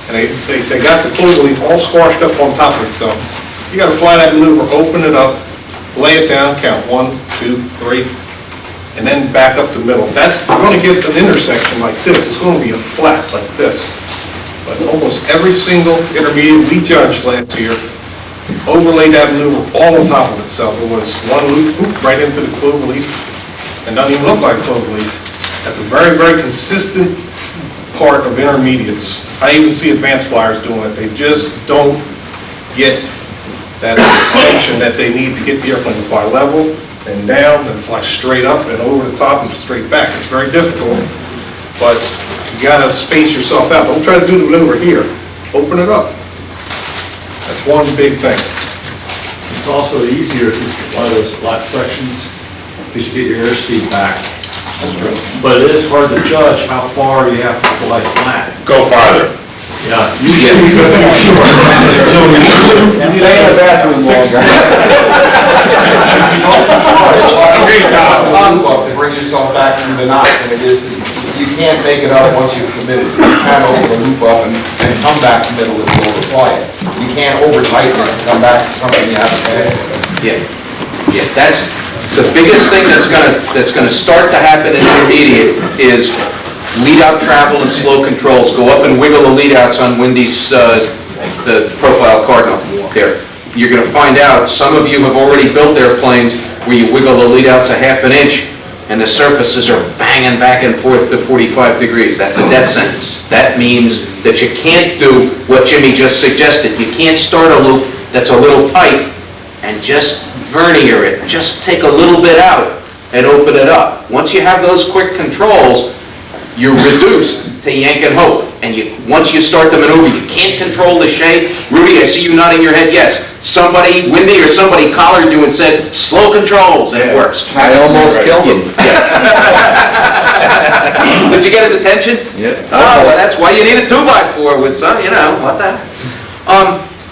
and they got the clover leaf all squashed up on top of itself. You got to fly that maneuver, open it up, lay it down, count 1, 2, 3, and then back up the middle. That's going to get an intersection like this. It's going to be a flat like this. But almost every single intermediate we judged last year overlaid that maneuver all on top of itself. It was one loop right into the clover leaf. And doesn't even look like clover leaf. That's a very, very consistent part of intermediates. I even see advanced flyers doing it. They just don't get that distinction that they need to get the airplane to fly level and down and fly straight up and over the top and straight back. It's very difficult, but you gotta space yourself out. Don't try to do the maneuver here. Open it up. That's one big thing. It's also easier to fly those flat sections because you get your airspeed back. That's true. But it is hard to judge how far you have to fly flat. Go farther. Yeah. You see stay in the bathroom longer. To bring yourself back through the knot than it is to, you can't make it up once you've committed. You can't over the loop up and come back to the middle and overfly it. You can't over tighten it and come back to something you have to add. Yeah, that's the biggest thing that's gonna start to happen in intermediate is lead out travel and slow controls. Go up and wiggle the lead outs on Wendy's the profile Cardinal there. You're gonna find out, some of you have already built airplanes where you wiggle the lead outs a ½ an inch and the surfaces are banging back and forth to 45 degrees. That's a death sentence. That means that you can't do what Jimmy just suggested. You can't start a loop that's a little tight and just vernier it. Just take a little bit out and open it up. Once you have those quick controls, you're reduced to yank and hope. And once you start the maneuver, you can't control the shape. Rudy, I see you nodding your head, yes. Somebody, Wendy or somebody collared you and said, slow controls, and it works. I almost killed him. Did you get his attention? Yeah. Oh, well, that's why you need a 2x4 with some, what the...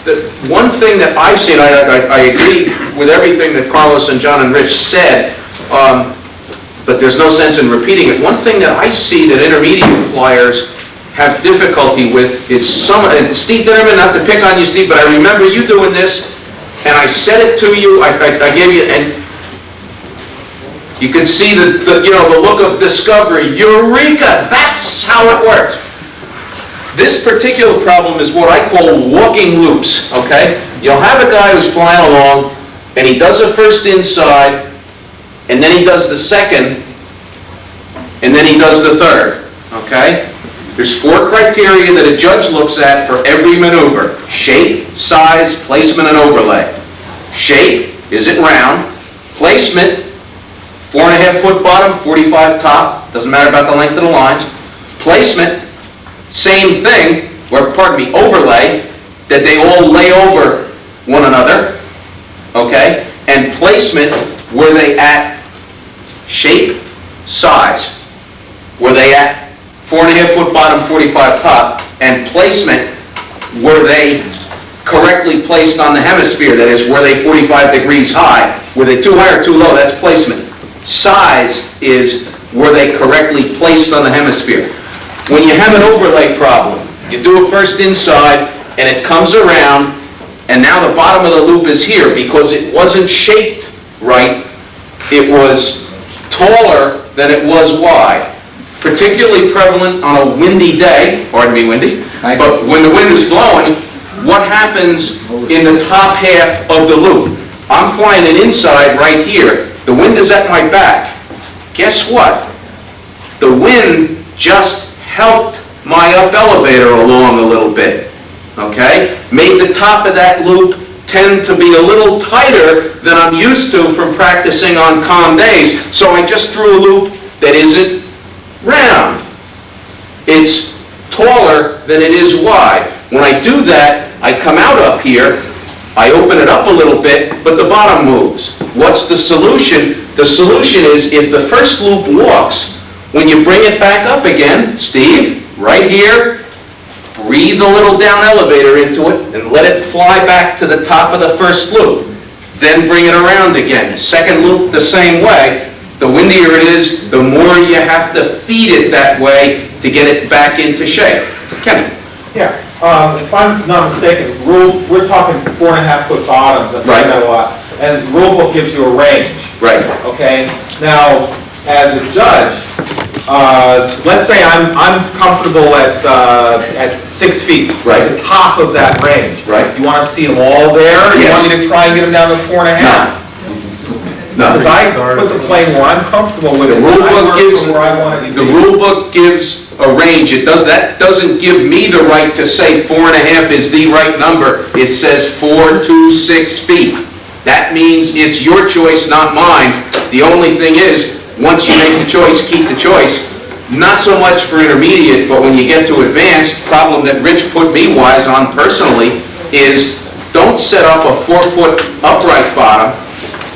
The one thing that I've seen, I agree with everything that Carlos and John and Rich said, but there's no sense in repeating it. One thing that I see that intermediate flyers have difficulty with is and Steve Dinnerman, not to pick on you, Steve, but I remember you doing this, and I said it to you, I gave you, and you can see the look of discovery. Eureka! That's how it works. This particular problem is what I call walking loops, okay? You'll have a guy who's flying along, and he does a first inside, and then he does the second, and then he does the third, okay? There's 4 criteria that a judge looks at for every maneuver: shape, size, placement, and overlay. Shape, is it round? Placement, 4.5 foot bottom, 45 top, doesn't matter about the length of the lines. Placement, same thing, or pardon me, overlay, that they all lay over one another, okay? And placement were they at shape, size? Were they at 4.5 foot bottom, 45 top? And placement, were they correctly placed on the hemisphere? That is, were they 45 degrees high? Were they too high or too low? That's placement. Size is, were they correctly placed on the hemisphere? When you have an overlay problem, you do it first inside, and it comes around, and now the bottom of the loop is here because it wasn't shaped right. It was taller than it was wide. Particularly prevalent on a windy day, pardon me, windy, but when the wind is blowing, what happens in the top half of the loop? I'm flying it inside right here. The wind is at my back. Guess what? The wind just helped my up elevator along a little bit, okay? Made the top of that loop tend to be a little tighter than I'm used to from practicing on calm days, so I just drew a loop that isn't round. It's taller than it is wide. When I do that, I come out up here, I open it up a little bit, but the bottom moves. What's the solution? The solution is if the first loop walks, when you bring it back up again, Steve, right here, breathe a little down elevator into it and let it fly back to the top of the first loop. Then bring it around again. Second loop the same way. The windier it is, the more you have to feed it that way to get it back into shape. Kenny? Yeah, if I'm not mistaken, we're talking 4.5 foot bottoms at the megawatt, and the rule book gives you a range. Right. Okay, now, as a judge, let's say I'm comfortable at 6 feet, right, at the top of that range. Right. You want to see them all there? Or you want me to try and get them down to 4.5? No. Because I put the plane where I'm comfortable with it. The rule book gives a range. That doesn't give me the right to say 4.5 is the right number. It says 4 to 6 feet. That means it's your choice, not mine. The only thing is, once you make the choice, keep the choice. Not so much for intermediate, but when you get to advanced, problem that Rich put me wise on personally is don't set up a 4 foot upright bottom.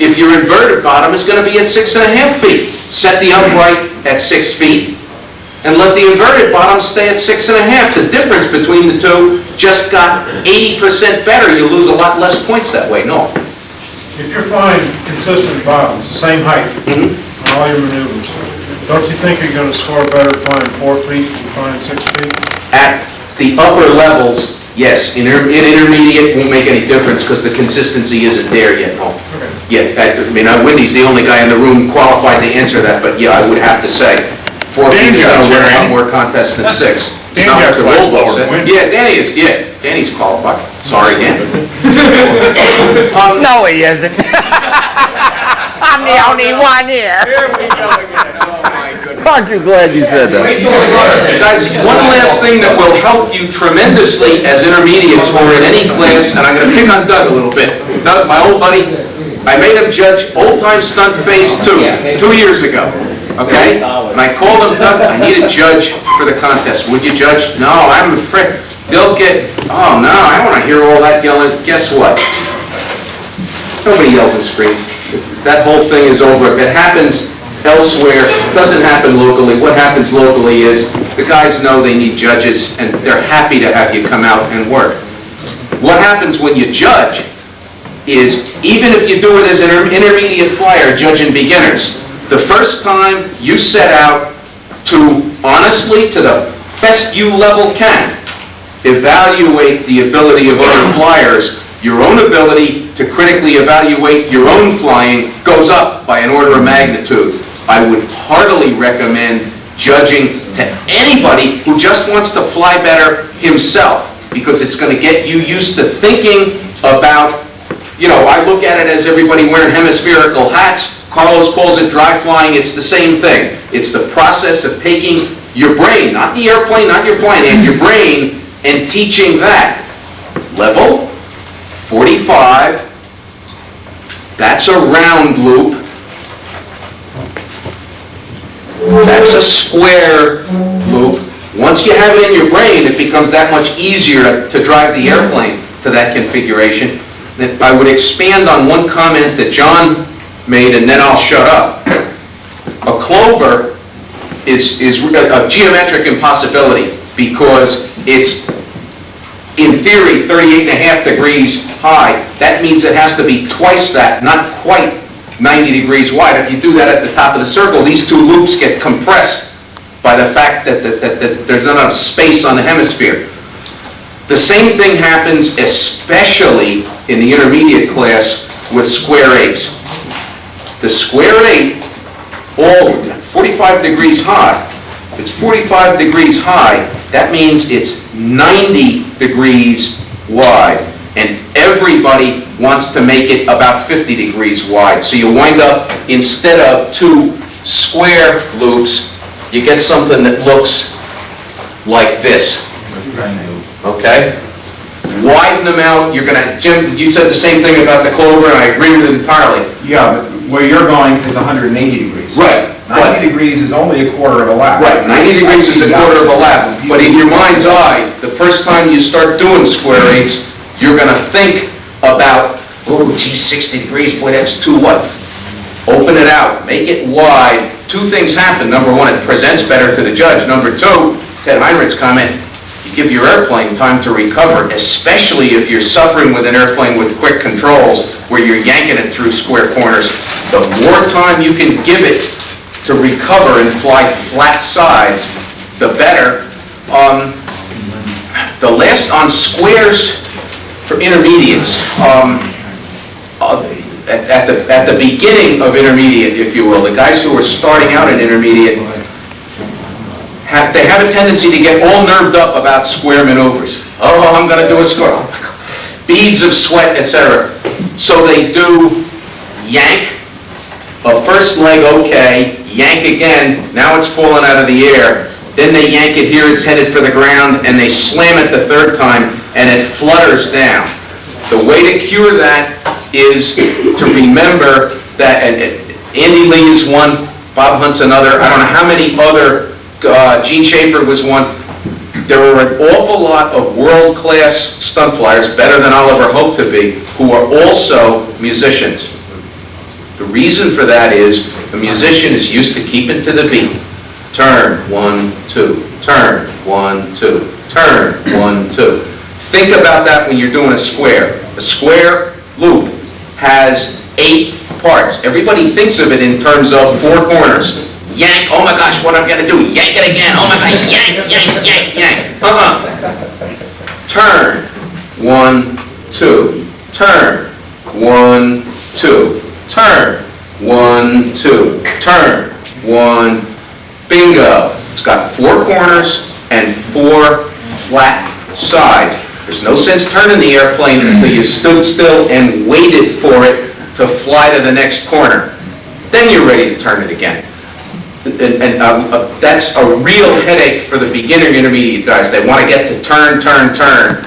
If your inverted bottom is going to be at 6.5 feet, set the upright at 6 feet and let the inverted bottom stay at 6.5. The difference between the two just got 80% better. You lose a lot less points that way. No. If you're flying consistent bottoms, the same height on all your maneuvers, don't you think you're going to score better flying 4 feet than flying 6 feet? At the upper levels, yes. In intermediate, won't make any difference because the consistency isn't there yet. No. Okay. Yeah, I mean, Wendy's the only guy in the room qualified to answer that, but yeah, I would have to say 4 feet is going to win a lot more contests than 6. Dan got the rule book said. Yeah, Danny is. Yeah, Danny's qualified. Sorry, Dan. No, he isn't. I'm the only one here. Here we go again. Oh my goodness. Aren't you glad you said that? Guys, one last thing that will help you tremendously as intermediates or in any class, and I'm going to pick on Doug a little bit. Doug, my old buddy, I made him judge old-time stunt phase 2 years ago. Okay? And I called him, Doug, I need a judge for the contest. Would you judge? No, I'm afraid. They'll get, oh no, I don't want to hear all that yelling. Guess what? Nobody yells and screams. That whole thing is over. If it happens elsewhere, it doesn't happen locally. What happens locally is the guys know they need judges and they're happy to have you come out and work. What happens when you judge is, even if you do it as an intermediate flyer judging beginners, the first time you set out to, honestly, to the best you level can, evaluate the ability of other flyers, your own ability to critically evaluate your own flying goes up by an order of magnitude. I would heartily recommend judging to anybody who just wants to fly better himself, because it's going to get you used to thinking about, you know, I look at it as everybody wearing hemispherical hats. Carlos calls it dry flying. It's the same thing. It's the process of taking your brain, not the airplane, not your flying, and your brain, and teaching that. Level, 45, that's a round loop. That's a square loop. Once you have it in your brain, it becomes that much easier to drive the airplane to that configuration. I would expand on one comment that John made, and then I'll shut up. A clover is a geometric impossibility because it's, in theory, 38.5 degrees high. That means it has to be twice that, not quite 90 degrees wide. If you do that at the top of the circle, these two loops get compressed by the fact that there's not enough space on the hemisphere. The same thing happens especially in the intermediate class with square 8s. The square 8, all 45 degrees high. If it's 45 degrees high, that means it's 90 degrees wide. And everybody wants to make it about 50 degrees wide. So you wind up, instead of two square loops, you get something that looks like this. Okay? Widen them out. You're gonna, Jim, you said the same thing about the clover, and I agree with it entirely. Yeah, but where you're going is 180 degrees. Right. 90 degrees is only a quarter of a lap. Right, 90 degrees is a quarter of a lap. But in your mind's eye, the first time you start doing square 8s, you're gonna think about, oh, geez, 60 degrees, boy, that's too what? Open it out, make it wide. Two things happen. Number one, it presents better to the judge. Number two, Ted Heinrich's comment, you give your airplane time to recover, especially if you're suffering with an airplane with quick controls where you're yanking it through square corners. The more time you can give it to recover and fly flat sides, the better. The last on squares for intermediates, at the beginning of intermediate, if you will, the guys who are starting out in intermediate, they have a tendency to get all nerved up about square maneuvers. Oh, I'm going to do a square. Beads of sweat, etc. So they do yank, a first leg okay, yank again, now it's falling out of the air. Then they yank it here, it's headed for the ground, and they slam it the third time, and it flutters down. The way to cure that is to remember that, and Andy Lee is one, Bob Hunt's another, I don't know how many other, Gene Schaefer was one. There are an awful lot of world-class stunt flyers, better than I'll ever hope to be, who are also musicians. The reason for that is the musician is used to keeping to the beat. Turn, 1, 2, turn, 1, 2, turn, 1, 2. Think about that when you're doing a square. A square loop has 8 parts. Everybody thinks of it in terms of 4 corners. Yank, oh my gosh, what I'm gonna do? Yank it again, oh my gosh, yank, yank, yank, yank. Turn, 1, 2, turn, 1, 2, turn, 1, 2, turn, 1, bingo. It's got 4 corners and 4 flat sides. There's no sense turning the airplane until you stood still and waited for it to fly to the next corner. Then you're ready to turn it again. And that's a real headache for the beginner intermediate guys. They want to get to turn, turn, turn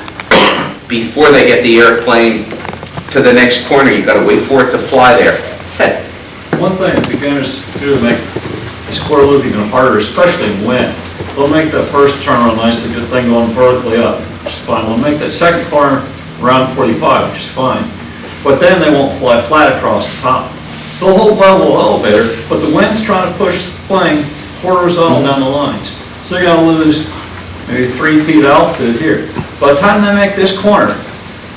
before they get the airplane to the next corner. You've got to wait for it to fly there. One thing that beginners do to make a square loop even harder, especially in wind, they'll make that first turn real nice, a good thing going vertically up, which is fine. They'll make that second corner around 45, which is fine. But then they won't fly flat across the top. They'll hold level elevator, but the wind's trying to push the plane horizontal down the lines. So you're going to lose maybe 3 feet of altitude here. By the time they make this corner,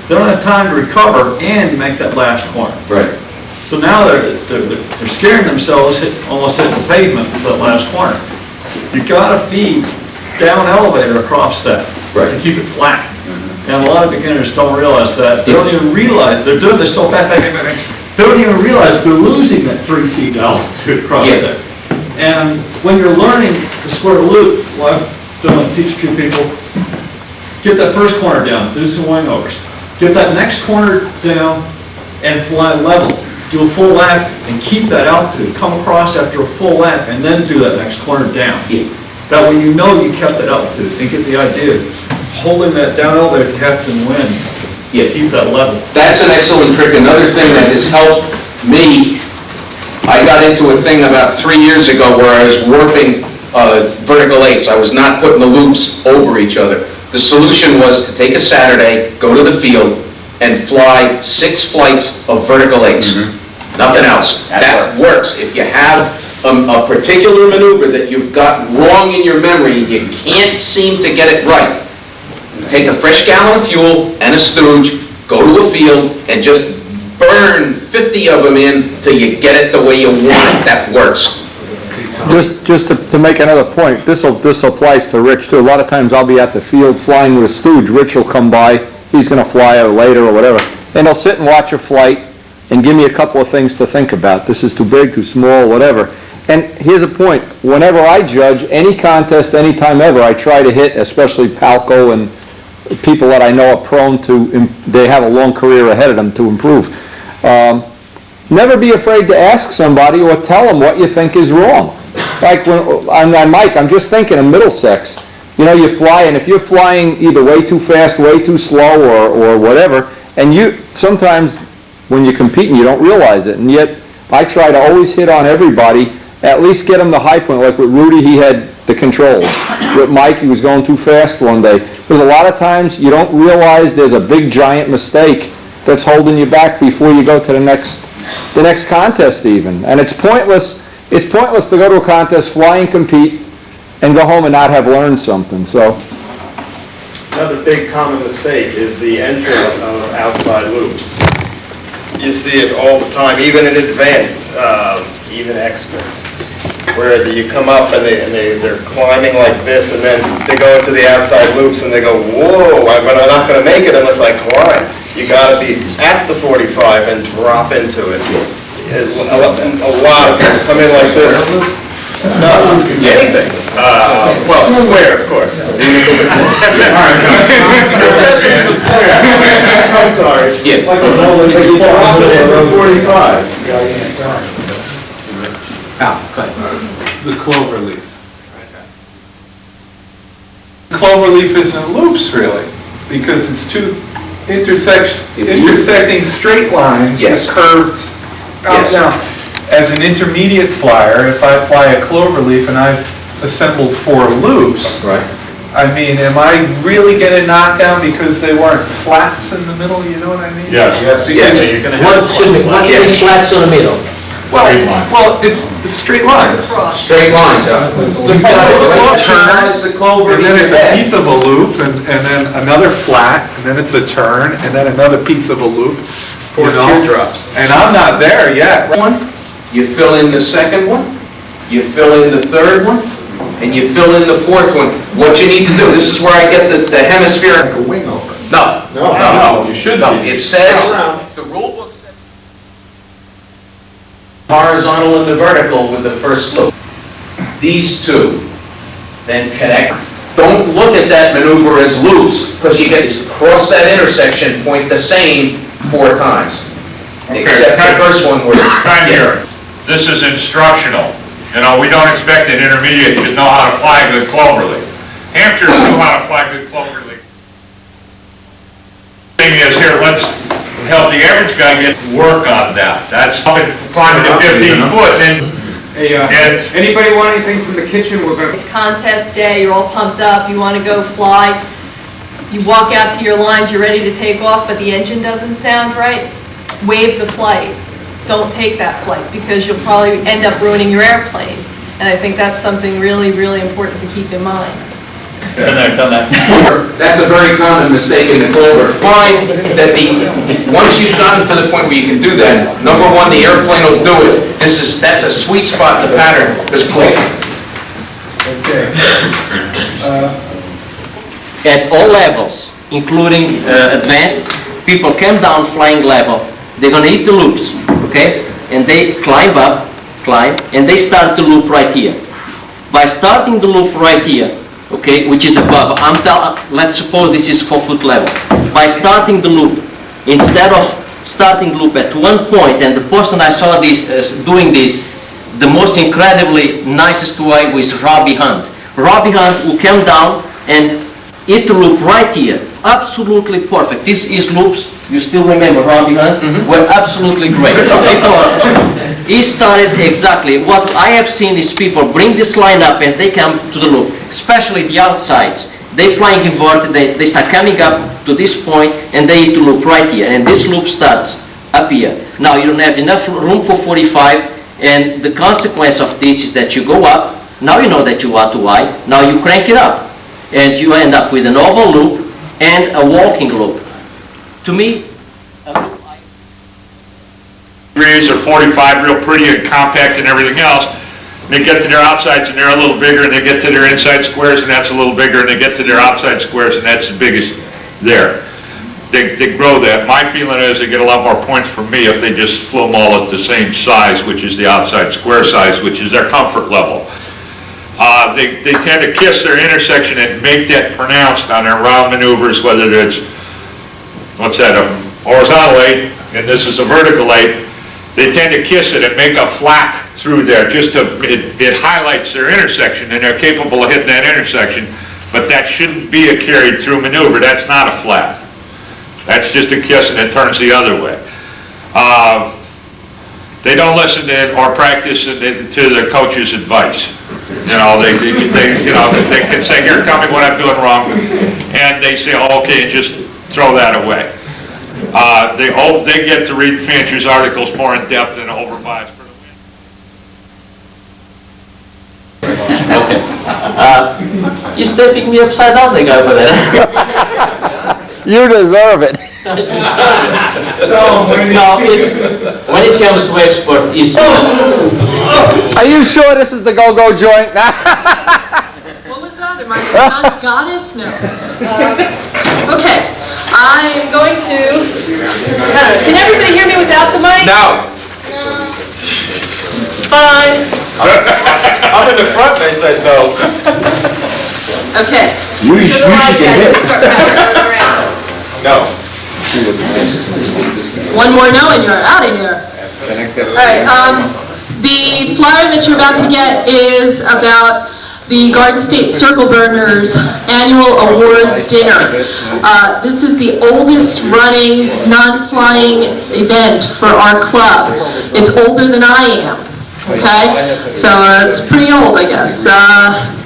they don't have time to recover and make that last corner. Right. So now they're scaring themselves, almost hit the pavement for that last corner. You got to feed down elevator across that to keep it flat. And a lot of beginners don't realize that. They don't even realize they're doing this so fast. They don't even realize they're losing that 3 feet altitude across there. And when you're learning the square loop, well, I've done it, teach a few people, get that first corner down, do some wing overs. Get that next corner down and fly level. Do a full lap and keep that altitude. Come across after a full lap and then do that next corner down. That way you know you kept that altitude and get the idea. Holding that down elevator if you have to win. Keep that level. That's an excellent trick. Another thing that has helped me, I got into a thing about 3 years ago where I was warping vertical 8s. I was not putting the loops over each other. The solution was to take a Saturday, go to the field, and fly 6 flights of vertical 8s. Nothing else. That works. If you have a particular maneuver that you've got wrong in your memory, you can't seem to get it right, take a fresh gallon of fuel and a stooge, go to a field, and just burn 50 of them in till you get it the way you want it. That works. Just to make another point, this applies to Rich too. A lot of times I'll be at the field flying with a stooge. Rich will come by, he's going to fly out later or whatever, and he'll sit and watch a flight and give me a couple of things to think about. This is too big, too small, whatever. And here's a point. Whenever I judge any contest, anytime ever, I try to hit, especially Palco and people that I know are prone to, they have a long career ahead of them to improve. Never be afraid to ask somebody or tell them what you think is wrong. Like when, on Mike, I'm just thinking of Middlesex. You know, you fly, and if you're flying either way too fast, way too slow, or whatever, and you, sometimes when you're competing, you don't realize it, and yet I try to always hit on everybody, at least get them the high point. Like with Rudy, he had the controls. With Mike, he was going too fast one day. There's a lot of times you don't realize there's a big giant mistake that's holding you back before you go to the next contest even. And it's pointless to go to a contest, fly and compete, and go home and not have learned something. So another big common mistake is the entrance of outside loops. You see it all the time, even in advanced, even experts, where you come up and they're climbing like this, and then they go into the outside loops and they go, whoa, I'm not going to make it unless I climb. You got to be at the 45 and drop into it. Yes. A lot of people come in like this. No, anything. Well, square, of course. Especially the square. I'm sorry. Yeah. Like you drop it in the 45. The clover leaf. Clover leaf isn't loops really, because it's two intersecting straight lines with curved out. Now, as an intermediate flyer, if I fly a clover leaf and I've assembled 4 loops, I mean, am I really going to knock down because they weren't flats in the middle? You know what I mean? Yes. You're going to have what is flats in the middle? Well, it's straight lines. Straight lines. The turn is the clover, and then it's a piece of a loop, and then another flat, and then it's a turn, and then another piece of a loop. 4 teardrops. And I'm not there yet. You fill in the second one, you fill in the third one, and you fill in the 4th one. What you need to do, this is where I get the hemisphere. Like a wing over. No, you should no. It says, the rule book says horizontal and the vertical with the first loop. These two then connect. Don't look at that maneuver as loops, because you get to cross that intersection point the same 4 times. Except the first one where Time here. This is instructional. You know, we don't expect an intermediate to know how to fly a good clover leaf. Hampshire knew how to fly good clover leaf. Thing is here, let's help the average guy get work on that. That's climbing to 15 foot and Hey, anybody want anything from the kitchen? It's contest day, you're all pumped up, you want to go fly. You walk out to your lines, you're ready to take off, but the engine doesn't sound right. Waive the flight. Don't take that flight, because you'll probably end up ruining your airplane. And I think that's something really, really important to keep in mind. Been there, done that. That's a very common mistake in the clover. Find that once you've gotten to the point where you can do that, number one, the airplane will do it. That's a sweet spot in the pattern. Just click. Okay. At all levels, including advanced, people come down flying level. They're going to hit the loops, okay? And they climb up, and they start the loop right here. By starting the loop right here, okay, which is above, let's suppose this is 4-foot level. By starting the loop, instead of starting the loop at one point, and the person I saw this doing this, the most incredibly nicest way was Robbie Hunt. Robbie Hunt will come down and hit the loop right here. Absolutely perfect. This is loops, you still remember Robbie Hunt? Were absolutely great. Because he started exactly what I have seen is people bring this line up as they come to the loop, especially the outsides. They flying inverted, they start coming up to this point and they hit the loop right here. And this loop starts up here. Now you don't have enough room for 45, and the consequence of this is that you go up, now you know that you are too high, now you crank it up, and you end up with an oval loop and a walking loop. To me, degrees or 45, real pretty and compact and everything else. And they get to their outsides and they're a little bigger, and they get to their inside squares and that's a little bigger, and they get to their outside squares and that's the biggest there. They grow that. My feeling is they get a lot more points from me if they just flow them all at the same size, which is the outside square size, which is their comfort level. They tend to kiss their intersection and make that pronounced on their round maneuvers, whether it's, what's that, a horizontal 8, and this is a vertical 8. They tend to kiss it and make a flap through there, just to, it highlights their intersection, and they're capable of hitting that intersection, but that shouldn't be a carried through maneuver. That's not a flap. That's just a kiss and it turns the other way. They don't listen to or practice to their coach's advice. You know, they can say, here, tell me what I'm doing wrong, and they say, oh, okay, and just throw that away. They get to read Fancher's articles more in depth and overbuys. Okay. You still pick me upside down, the guy over there. You deserve it. No, it's, when it comes to export, it's... Are you sure this is the go-go joint? What was that? Am I the stunt goddess? No. Okay, I am going to... Can everybody hear me without the mic? No. Fine. I'm in the front, they said no. Okay. You So the wise guys can start passing it around. No. One more no and you're out of here. All right, the flyer that you're about to get is about the Garden State Circle Burners Annual Awards Dinner. This is the oldest running non-flying event for our club. It's older than I am, okay? So it's pretty old, I guess.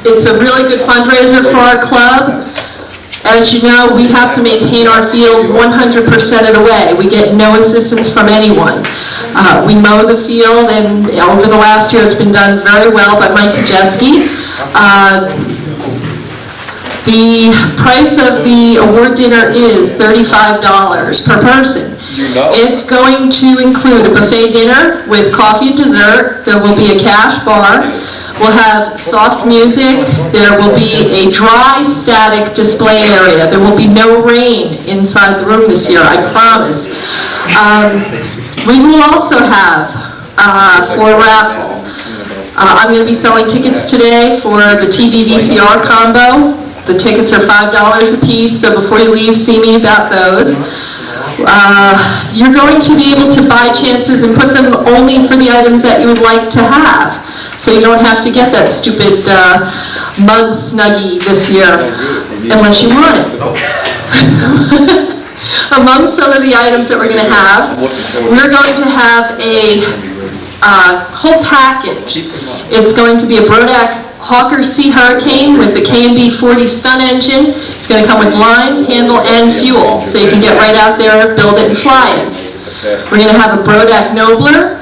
It's a really good fundraiser for our club. As you know, we have to maintain our field 100% of the way. We get no assistance from anyone. We mow the field, and over the last year it's been done very well by Mike Kajeski. The price of the award dinner is $35 per person. It's going to include a buffet dinner with coffee and dessert. There will be a cash bar. We'll have soft music. There will be a dry, static display area. There will be no rain inside the room this year, I promise. We will also have, for a raffle, I'm going to be selling tickets today for the TV VCR combo. The tickets are $5 a piece, so before you leave, see me about those. You're going to be able to buy chances and put them only for the items that you would like to have. So you don't have to get that stupid mug Snuggie this year, unless you want it. Among some of the items that we're going to have, we're going to have a whole package. It's going to be a Brodak Hawker Sea Hurricane with the K&B 40 Stunt engine. It's going to come with lines, handle, and fuel, so you can get right out there, build it, and fly it. We're going to have a Brodak Nobler.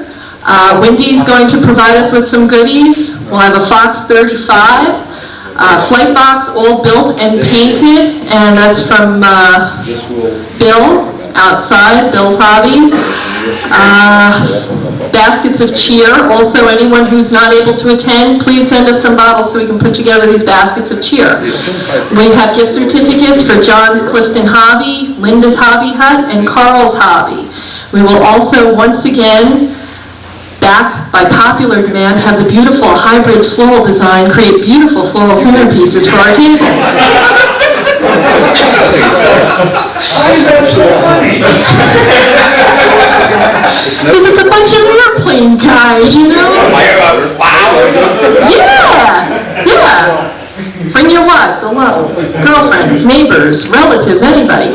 Wendy's going to provide us with some goodies. We'll have a Fox 35, flight box, all built and painted, and that's from Bill, outside, Bill's Hobbies. Baskets of cheer. Also, anyone who's not able to attend, please send us some bottles so we can put together these baskets of cheer. We have gift certificates for John's Clifton Hobby, Linda's Hobby Hut, and Carl's Hobby. We will also, once again, back by popular demand, have the beautiful Hybrids floral design create beautiful floral centerpieces for our tables. Because it's a bunch of airplane guys, you know? Yeah. Bring your wives, they'll love them. Girlfriends, neighbors, relatives, anybody.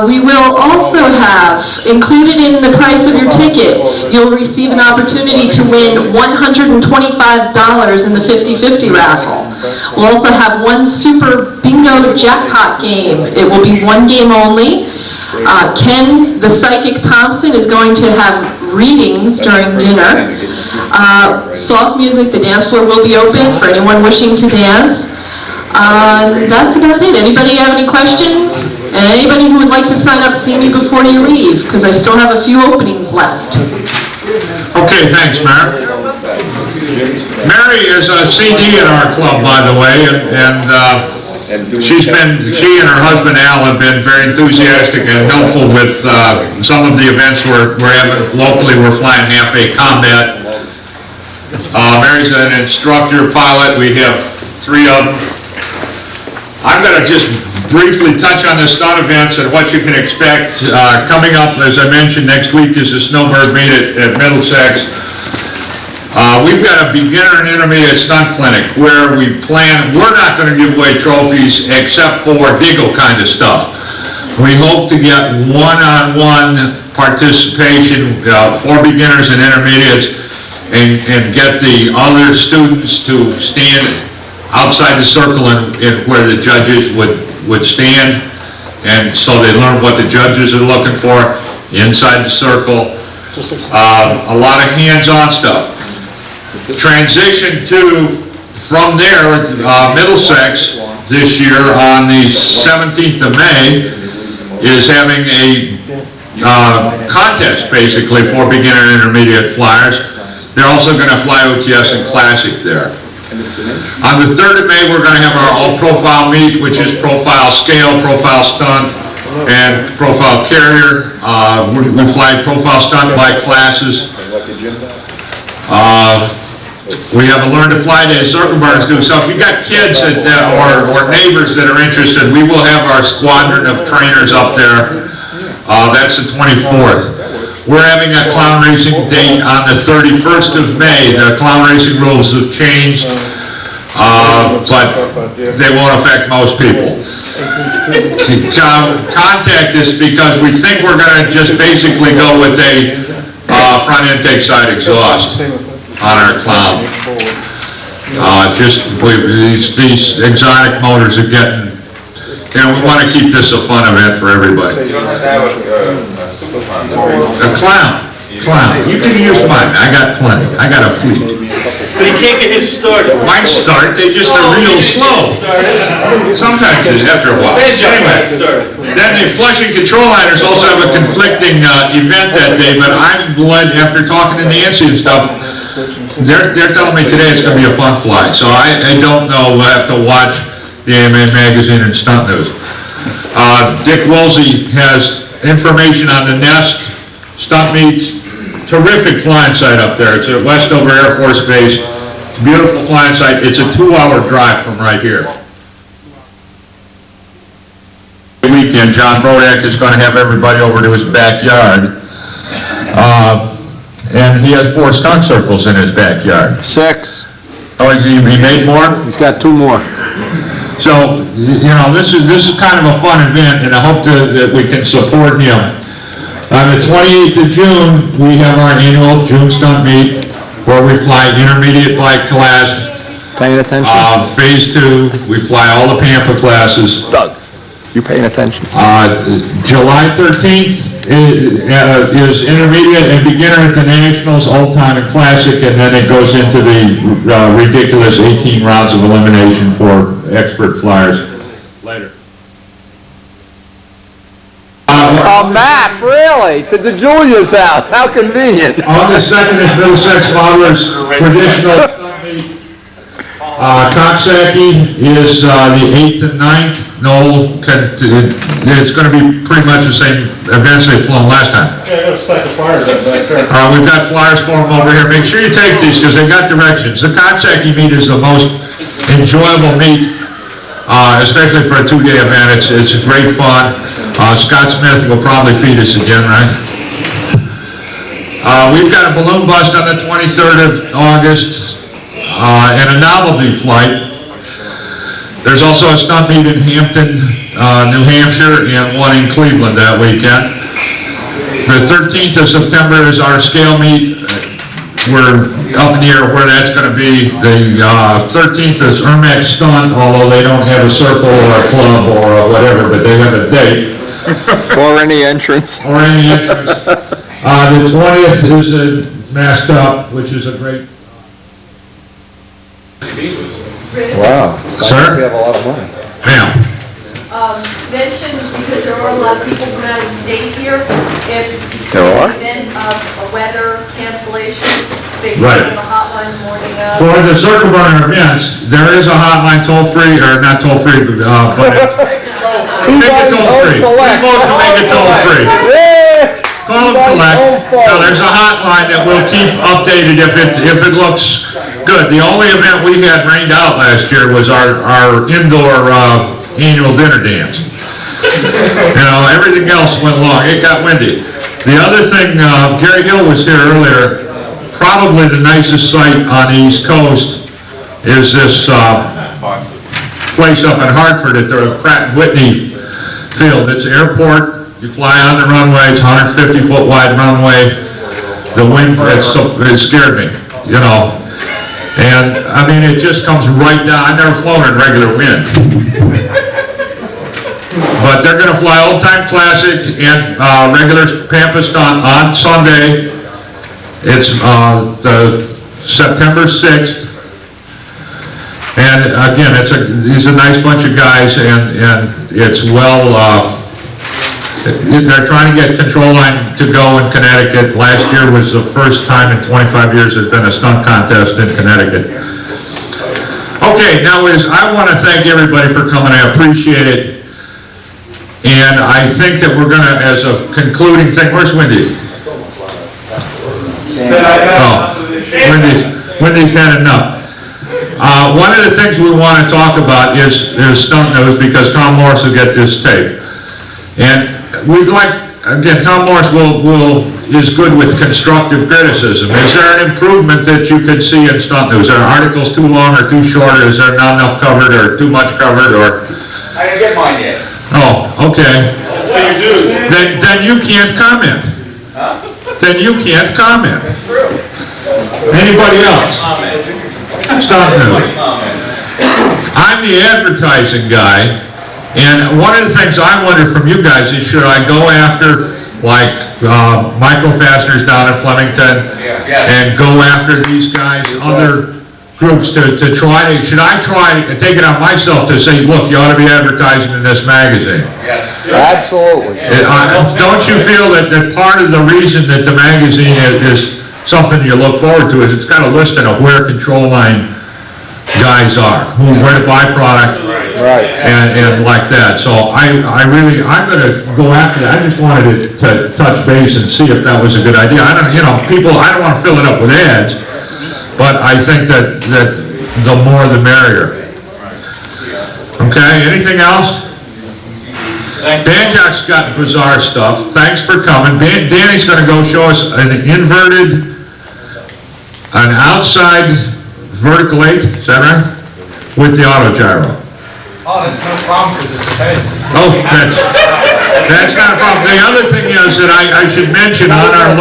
We will also have, included in the price of your ticket, you'll receive an opportunity to win $125 in the 50-50 raffle. We'll also have one super bingo jackpot game. It will be one game only. Ken, the Psychic Thompson, is going to have readings during dinner. Soft music, the dance floor will be open for anyone wishing to dance. That's about it. Anybody have any questions? And anybody who would like to sign up, see me before you leave, because I still have a few openings left. Okay, thanks, Mary. Mary is a CD in our club, by the way, and she and her husband Al have been very enthusiastic and helpful with some of the events we're having locally. We're flying half-A combat. Mary's an instructor pilot. We have 3 of them. I'm going to just briefly touch on the stunt events and what you can expect. Coming up, as I mentioned, next week is the Snowbird meet at Middlesex. We've got a beginner and intermediate stunt clinic where we're not going to give away trophies except for Deagle kind of stuff. We hope to get one-on-one participation for beginners and intermediates and get the other students to stand outside the circle and where the judges would stand, and so they learn what the judges are looking for inside the circle. A lot of hands-on stuff. Transition from there, Middlesex this year on the 17th of May is having a contest basically for beginner and intermediate flyers. They're also going to fly OTS and Classic there. On the 3rd of May, we're going to have our all-profile meet, which is profile scale, profile stunt, and profile carrier. We fly profile stunt by classes. We have a Learn to Fly Day, Circle Burners do. So if you got kids or neighbors that are interested, we will have our squadron of trainers up there. That's the 24th. We're having a clown racing date on the 31st of May. The clown racing rules have changed, but they won't affect most people. Contact us because we think we're going to just basically go with a front intake side exhaust on our clown. These exotic motors are getting, we want to keep this a fun event for everybody. You don't have to have A clown. You can use mine. I got plenty. I got a fleet. But he can't get his started. Mine start, they just are real slow. Sometimes after a while. Anyway, then the flushing control liners also have a conflicting event that day, but I'm led, after talking to Nancy and stuff, they're telling me today it's going to be a fun fly. So I don't know. We'll have to watch the AMA magazine and Stunt News. Dick Woolsey has information on the Nest stunt meets. Terrific flying site up there. It's at Westover Air Force Base. It's a beautiful flying site. It's a 2-hour drive from right here. Weekend, John Brodak is going to have everybody over to his backyard. And he has 4 stunt circles in his backyard. 6. Oh, he made more? He's got 2 more. So, this is kind of a fun event, and I hope that we can support him. On the 28th of June, we have our annual June stunt meet where we fly intermediate by class. Paying attention? Phase 2, we fly all the Pampa classes. Doug, you paying attention? July 13th is intermediate and beginner at the Nationals, Old Time and Classic, and then it goes into the ridiculous 18 rounds of elimination for expert flyers. Later. A map, really? To the Julia's house. How convenient. August 2nd is Middlesex Modelers traditional stunt meet. Coxsackie is the 8th and 9th. It's going to be pretty much the same events they've flown last time. Yeah, let's take the flyers up back there. We've got flyers for them over here. Make sure you take these because they've got directions. The Coxsackie meet is the most enjoyable meet, especially for a 2-day event. It's great fun. Scott Smith will probably feed us again, right? We've got a balloon bust on the 23rd of August and a novelty flight. There's also a stunt meet in Hampton, New Hampshire, and one in Cleveland that weekend. The 13th of September is our scale meet. We're up in the air where that's going to be. The 13th is Ermac Stunt, although they don't have a circle or a club or whatever, but they have a date. Or any entrance. or any entrance. The 20th is masked up, which is a great. Wow. Sir? We have a lot of money. Ma'am. Mention, because there are a lot of people from out of state here, if There are? there's an event of a weather cancellation, they Right. can have a hotline in the morning of. For the circle burner events, there is a hotline toll-free, or not toll-free, but make it toll-free. We vote to make it toll-free. Call and collect. Now, there's a hotline that we'll keep updated if it looks good. The only event we had rained out last year was our indoor annual dinner dance. You know, everything else went along. It got windy. The other thing, Gary Hill was here earlier. Probably the nicest site on the East Coast is this place up in Hartford at the Pratt & Whitney field. It's an airport. You fly on the runway. It's 150-foot wide runway. The wind, it scared me, you know. And, I mean, it just comes right down. I've never flown in regular wind. But they're going to fly Old Time Classic and regular Pampa Stunt on Sunday. It's the September 6th. And again, he's a nice bunch of guys, and it's well, they're trying to get control line to go in Connecticut. Last year was the first time in 25 years there's been a stunt contest in Connecticut. Okay, now I want to thank everybody for coming. I appreciate it. And I think that we're going to, as a concluding thing, where's Wendy? Oh, Wendy's had enough. One of the things we want to talk about is stunt news, because Tom Morris will get this tape. And we'd like, again, Tom Morris is good with constructive criticism. Is there an improvement that you could see in stunt news? Are articles too long or too short, or is there not enough covered or too much covered, or? I didn't get mine yet. Oh, okay. What you do? Then you can't comment. Then you can't comment. Anybody else? Stunt news. I'm the advertising guy, and one of the things I wonder from you guys is, should I go after, like, Michael Fasteners down in Flemington, and go after these guys, other groups to try to, should I try and take it on myself to say, look, you ought to be advertising in this magazine? Yes. Absolutely. Don't you feel that part of the reason that the magazine is something you look forward to is it's got a listing of where control line guys are, where to buy product, Right. and like that. So I'm going to go after that. I just wanted to touch base and see if that was a good idea. I don't want to fill it up with ads, but I think that the more the merrier. Okay, anything else? Banjock's got bizarre stuff. Thanks for coming. Danny's going to go show us an outside vertical 8, is that right? With the auto gyro. Oh, that's no problem, because it's heads. Oh, that's not a problem. The other thing is that I should mention on our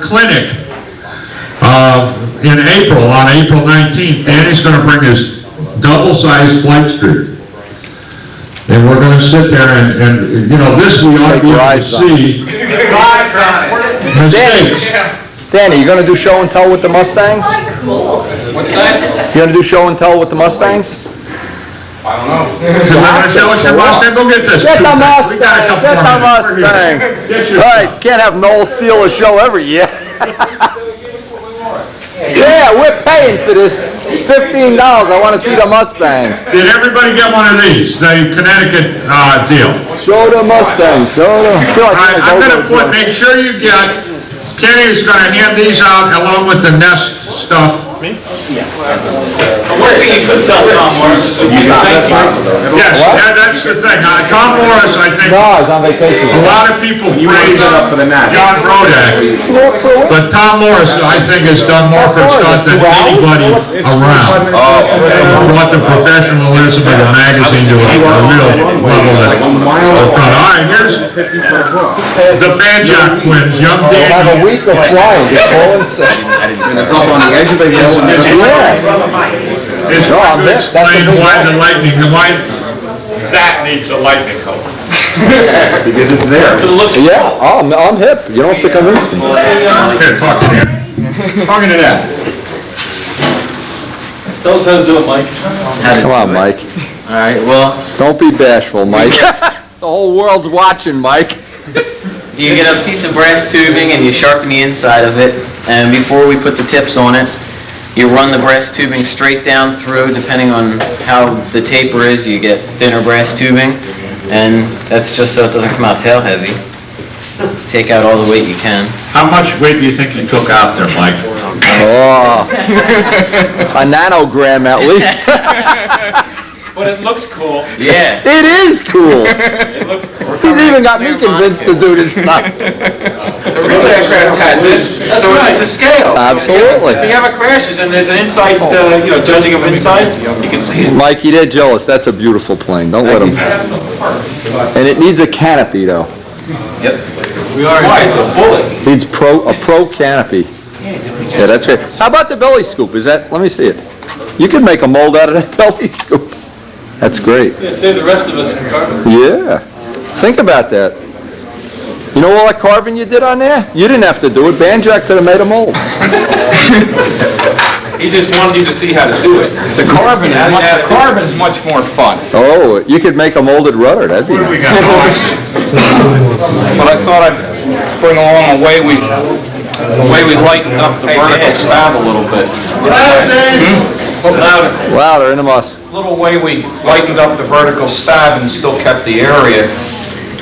clinic in April, on April 19th, Danny's going to bring his double-sized flight street. And we're going to sit there and you know, this we ought to be able to see. Mistakes. Danny, you gonna do show and tell with the Mustangs? What's that? You gonna do show and tell with the Mustangs? I don't know. So you want to show us your Mustang? Go get this. Get the We got a Mustang, couple get more the minutes. We're Mustang. here. All right, can't have Noel steal a show every year. Yeah, we're paying for this. $15, I want to see the Mustang. Did everybody get one of these? The Connecticut deal? Show the Mustang, show the... All right, I'm going to make sure you get, Kenny's going to hand these out along with the Nest stuff. One thing you could tell Tom Morris is Yes, that's the thing. Tom Morris, I think, No, he's on vacation. a lot of people praise John Brodak, but Tom Morris, I think, has done more for stunt than anybody around. Brought the professionalism of the magazine to a real level. All right, here's the Banjock twins, young We'll have a Danny. week of flying, just go and sit. And it's up on the edge of the hill. Yeah. Is No, going to that's a explain big why one. the lightning, why that needs a lightning code. Because it's there. Yeah, I'm hip. You don't have to convince me. Here, talk to them. Talking to them. Tell us how to do it, Mike. Come on, Mike. All right, well, Don't be bashful, Mike. The whole world's watching, Mike. you get a piece of brass tubing and you sharpen the inside of it, and before we put the tips on it, you run the brass tubing straight down through. Depending on how the taper is, you get thinner brass tubing, and that's just so it doesn't come out tail heavy. Take out all the weight you can. How much weight do you think you took out there, Mike? Oh, a nanogram at least. But it looks cool. Yeah. It is cool. It looks cool. He's even got me convinced to do this stuff. The real aircraft had this, so it's to scale. Absolutely. If you have a crashes and there's an inside, judging of insides, you can see it. Mike, you did jealous. That's a beautiful plane. Don't let him. And it needs a canopy, though. Yep. Why? It's a bullet. Needs a pro canopy. Yeah, that's right. How about the belly scoop? Is that? Let me see it. You could make a mold out of that belly scoop. That's great. Yeah, save the rest of us from carpentry. Yeah. Think about that. You know all that carving you did on there? You didn't have to do it. Banjack could have made a mold. He just wanted you to see how to do it. The carbon's much more fun. Oh, you could make a molded rudder. That'd be nice. But I thought I'd bring along the way we lightened up the vertical stab a little bit. Louder, into us. Little way we lightened up the vertical stab and still kept the area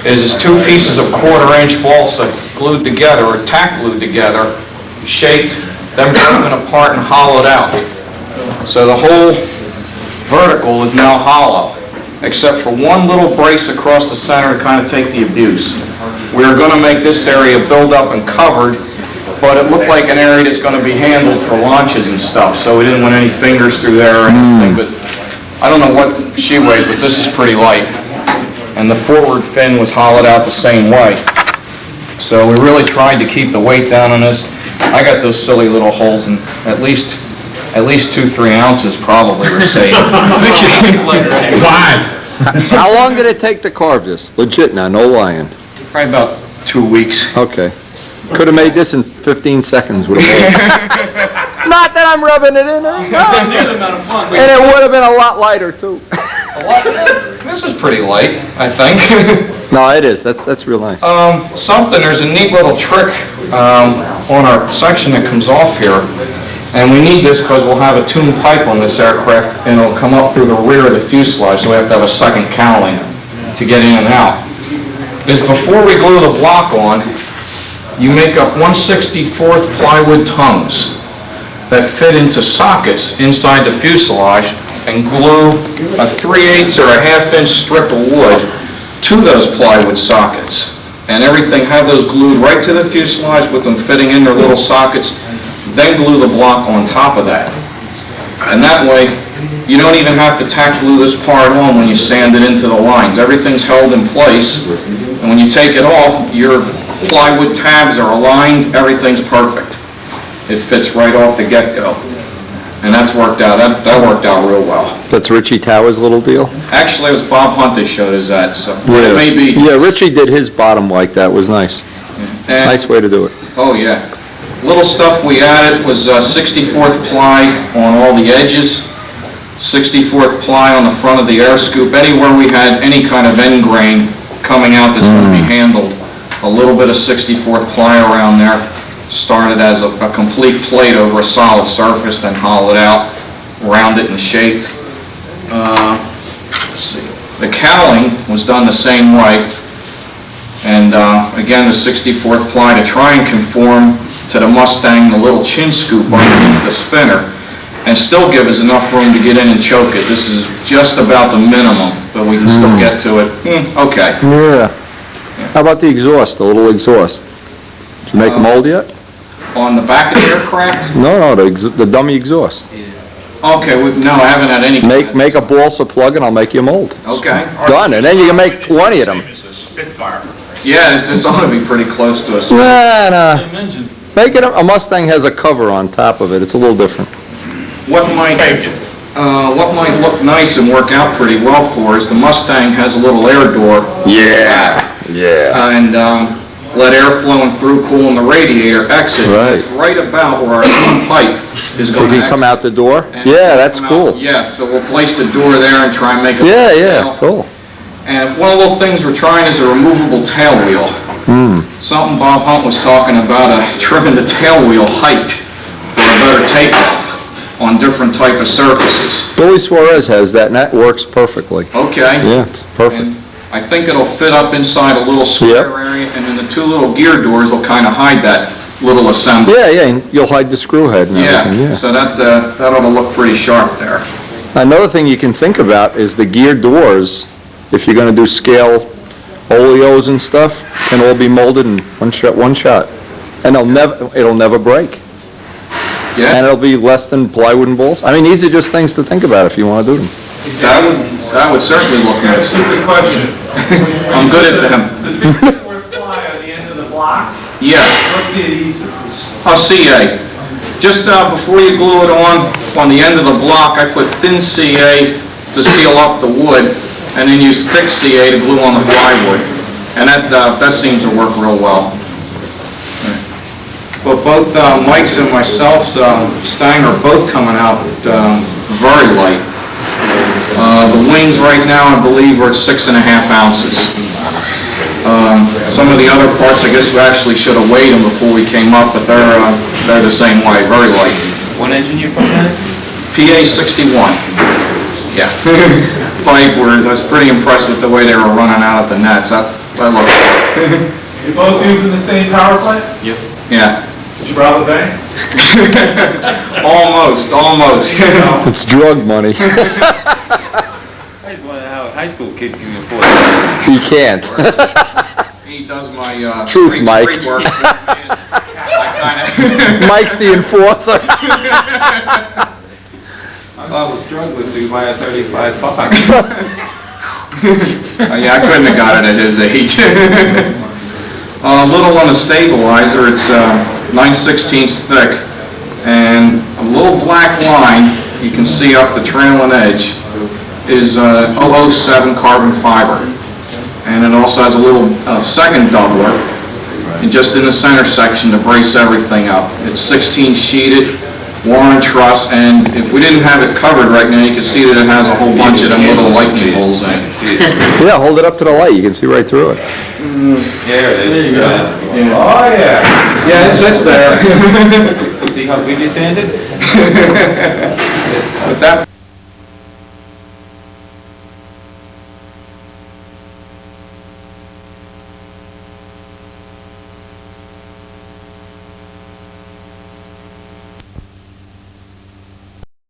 is two pieces of 1/4-inch balsa glued together, or tack glued together, shaped, then broken apart and hollowed out. So the whole vertical is now hollow, except for one little brace across the center to kind of take the abuse. We are going to make this area build up and covered, but it looked like an area that's going to be handled for launches and stuff, so we didn't want any fingers through there or anything, but I don't know what she weighed, but this is pretty light. And the forward fin was hollowed out the same way. So we really tried to keep the weight down on this. I got those silly little holes, and at least 2-3 ounces probably were saved. Why? How long did it take to carve this? Legit now, no lying. Probably about 2 weeks. Okay. Could have made this in 15 seconds with a mold. Not that I'm rubbing it in there. No. And it would have been a lot lighter, too. This is pretty light, I think. No, it is. That's real nice. There's a neat little trick on our section that comes off here, and we need this because we'll have a tuned pipe on this aircraft, and it'll come up through the rear of the fuselage, so we have to have a second cowling to get in and out. Is before we glue the block on, you make up 1/64 plywood tongues that fit into sockets inside the fuselage, and glue a 3/8 or a 1/2-inch strip of wood to those plywood sockets. And everything, have those glued right to the fuselage with them fitting in their little sockets, then glue the block on top of that. And that way, you don't even have to tack glue this part on when you sand it into the lines. Everything's held in place, and when you take it off, your plywood tabs are aligned, everything's perfect. It fits right off the get-go. And that's worked out, that worked out real well. That's Richie Tower's little deal? Actually, it was Bob Hunt that showed us that, so it may be. Yeah, Richie did his bottom like that. It was nice. And- Nice way to do it. Oh, yeah. Little stuff we added was 64th ply on all the edges, 64th ply on the front of the air scoop, anywhere we had any kind of end grain coming out that's going to be handled. A little bit of 64th ply around there. Started as a complete plate over a solid surface, then hollowed out, rounded and shaped. Let's see. The cowling was done the same way. And again, the 64th ply to try and conform to the Mustang, the little chin scoop underneath the spinner, and still give us enough room to get in and choke it. This is just about the minimum, but we can still get to it. Okay. Yeah. How about the exhaust, the little exhaust? Did you make a mold yet? On the back of the aircraft? No, the dummy exhaust. Okay, no, I haven't had any. Make a balsa plug and I'll make you a mold. Okay. Done, and then you can make 20 of them. Yeah, it's ought to be pretty close to us. Nah. Make it, a Mustang has a cover on top of it. It's a little different. What might what might look nice and work out pretty well for is the Mustang has a little air door. Yeah, yeah. And let air flowing through, cooling the radiator, exit. Right. It's right about where our steam pipe is You going to can come out the door? And Yeah, that's come out- cool. Yeah, so we'll place the door there and try and make it. Yeah, yeah, cool. And one of the little things we're trying is a removable tail wheel. Something Bob Hunt was talking about, trimming the tail wheel height for a better takeoff on different type of surfaces. Billy Suarez has that, and that works perfectly. Okay. Yeah, it's perfect. And I think it'll fit up inside a little square area, and then the two little gear doors will kind of hide that little assembly. Yeah, yeah, and you'll hide the screw head and everything, Yeah, yeah. so that ought to look pretty sharp there. Another thing you can think about is the gear doors, if you're gonna do scale oleos and stuff, can all be molded in one shot. And it'll never break. Yeah. And it'll be less than plywood and bolts. I mean, these are just things to think about if you wanna do them. That would certainly look nice. Stupid question. I'm good at them. The 64 ply on the end of the blocks, Yeah. what's the adhesive? CA. Just before you glue it on the end of the block, I put thin CA to seal up the wood, and then use thick CA to glue on the plywood. And that seems to work real well. But both Mike's and myself's Stang are both coming out very light. The wings right now, I believe, are at 6.5 ounces. Some of the other parts, I guess we actually should have weighed them before we came up, but they're the same way, very light. What engine you putting in? PA 61. Yeah. Pipe, I was pretty impressed with the way they were running out of the nets. That looked good. You're both using the same power plant? Yep. Yeah. Did you rob a bank? Almost. It's drug money. I just wonder how a high school kid can afford it. He can't. He does my Truth, street Mike. work. I Mike's the enforcer. I was struggling to buy a 35 Fox. Yeah, I couldn't have got it at his age. A little on the stabilizer, it's 9/16 thick, and a little black line, you can see up the trailing edge, is 007 carbon fiber. And it also has a little second doubler, and just in the center section to brace everything up. It's 16 sheeted, Warren truss, and if we didn't have it covered right now, you can see that it has a whole bunch of them little lightning holes in it. Yeah, hold it up to the light, you can see right through it. There you go. Oh, yeah. Yeah, it's there. See how big you sanded? But that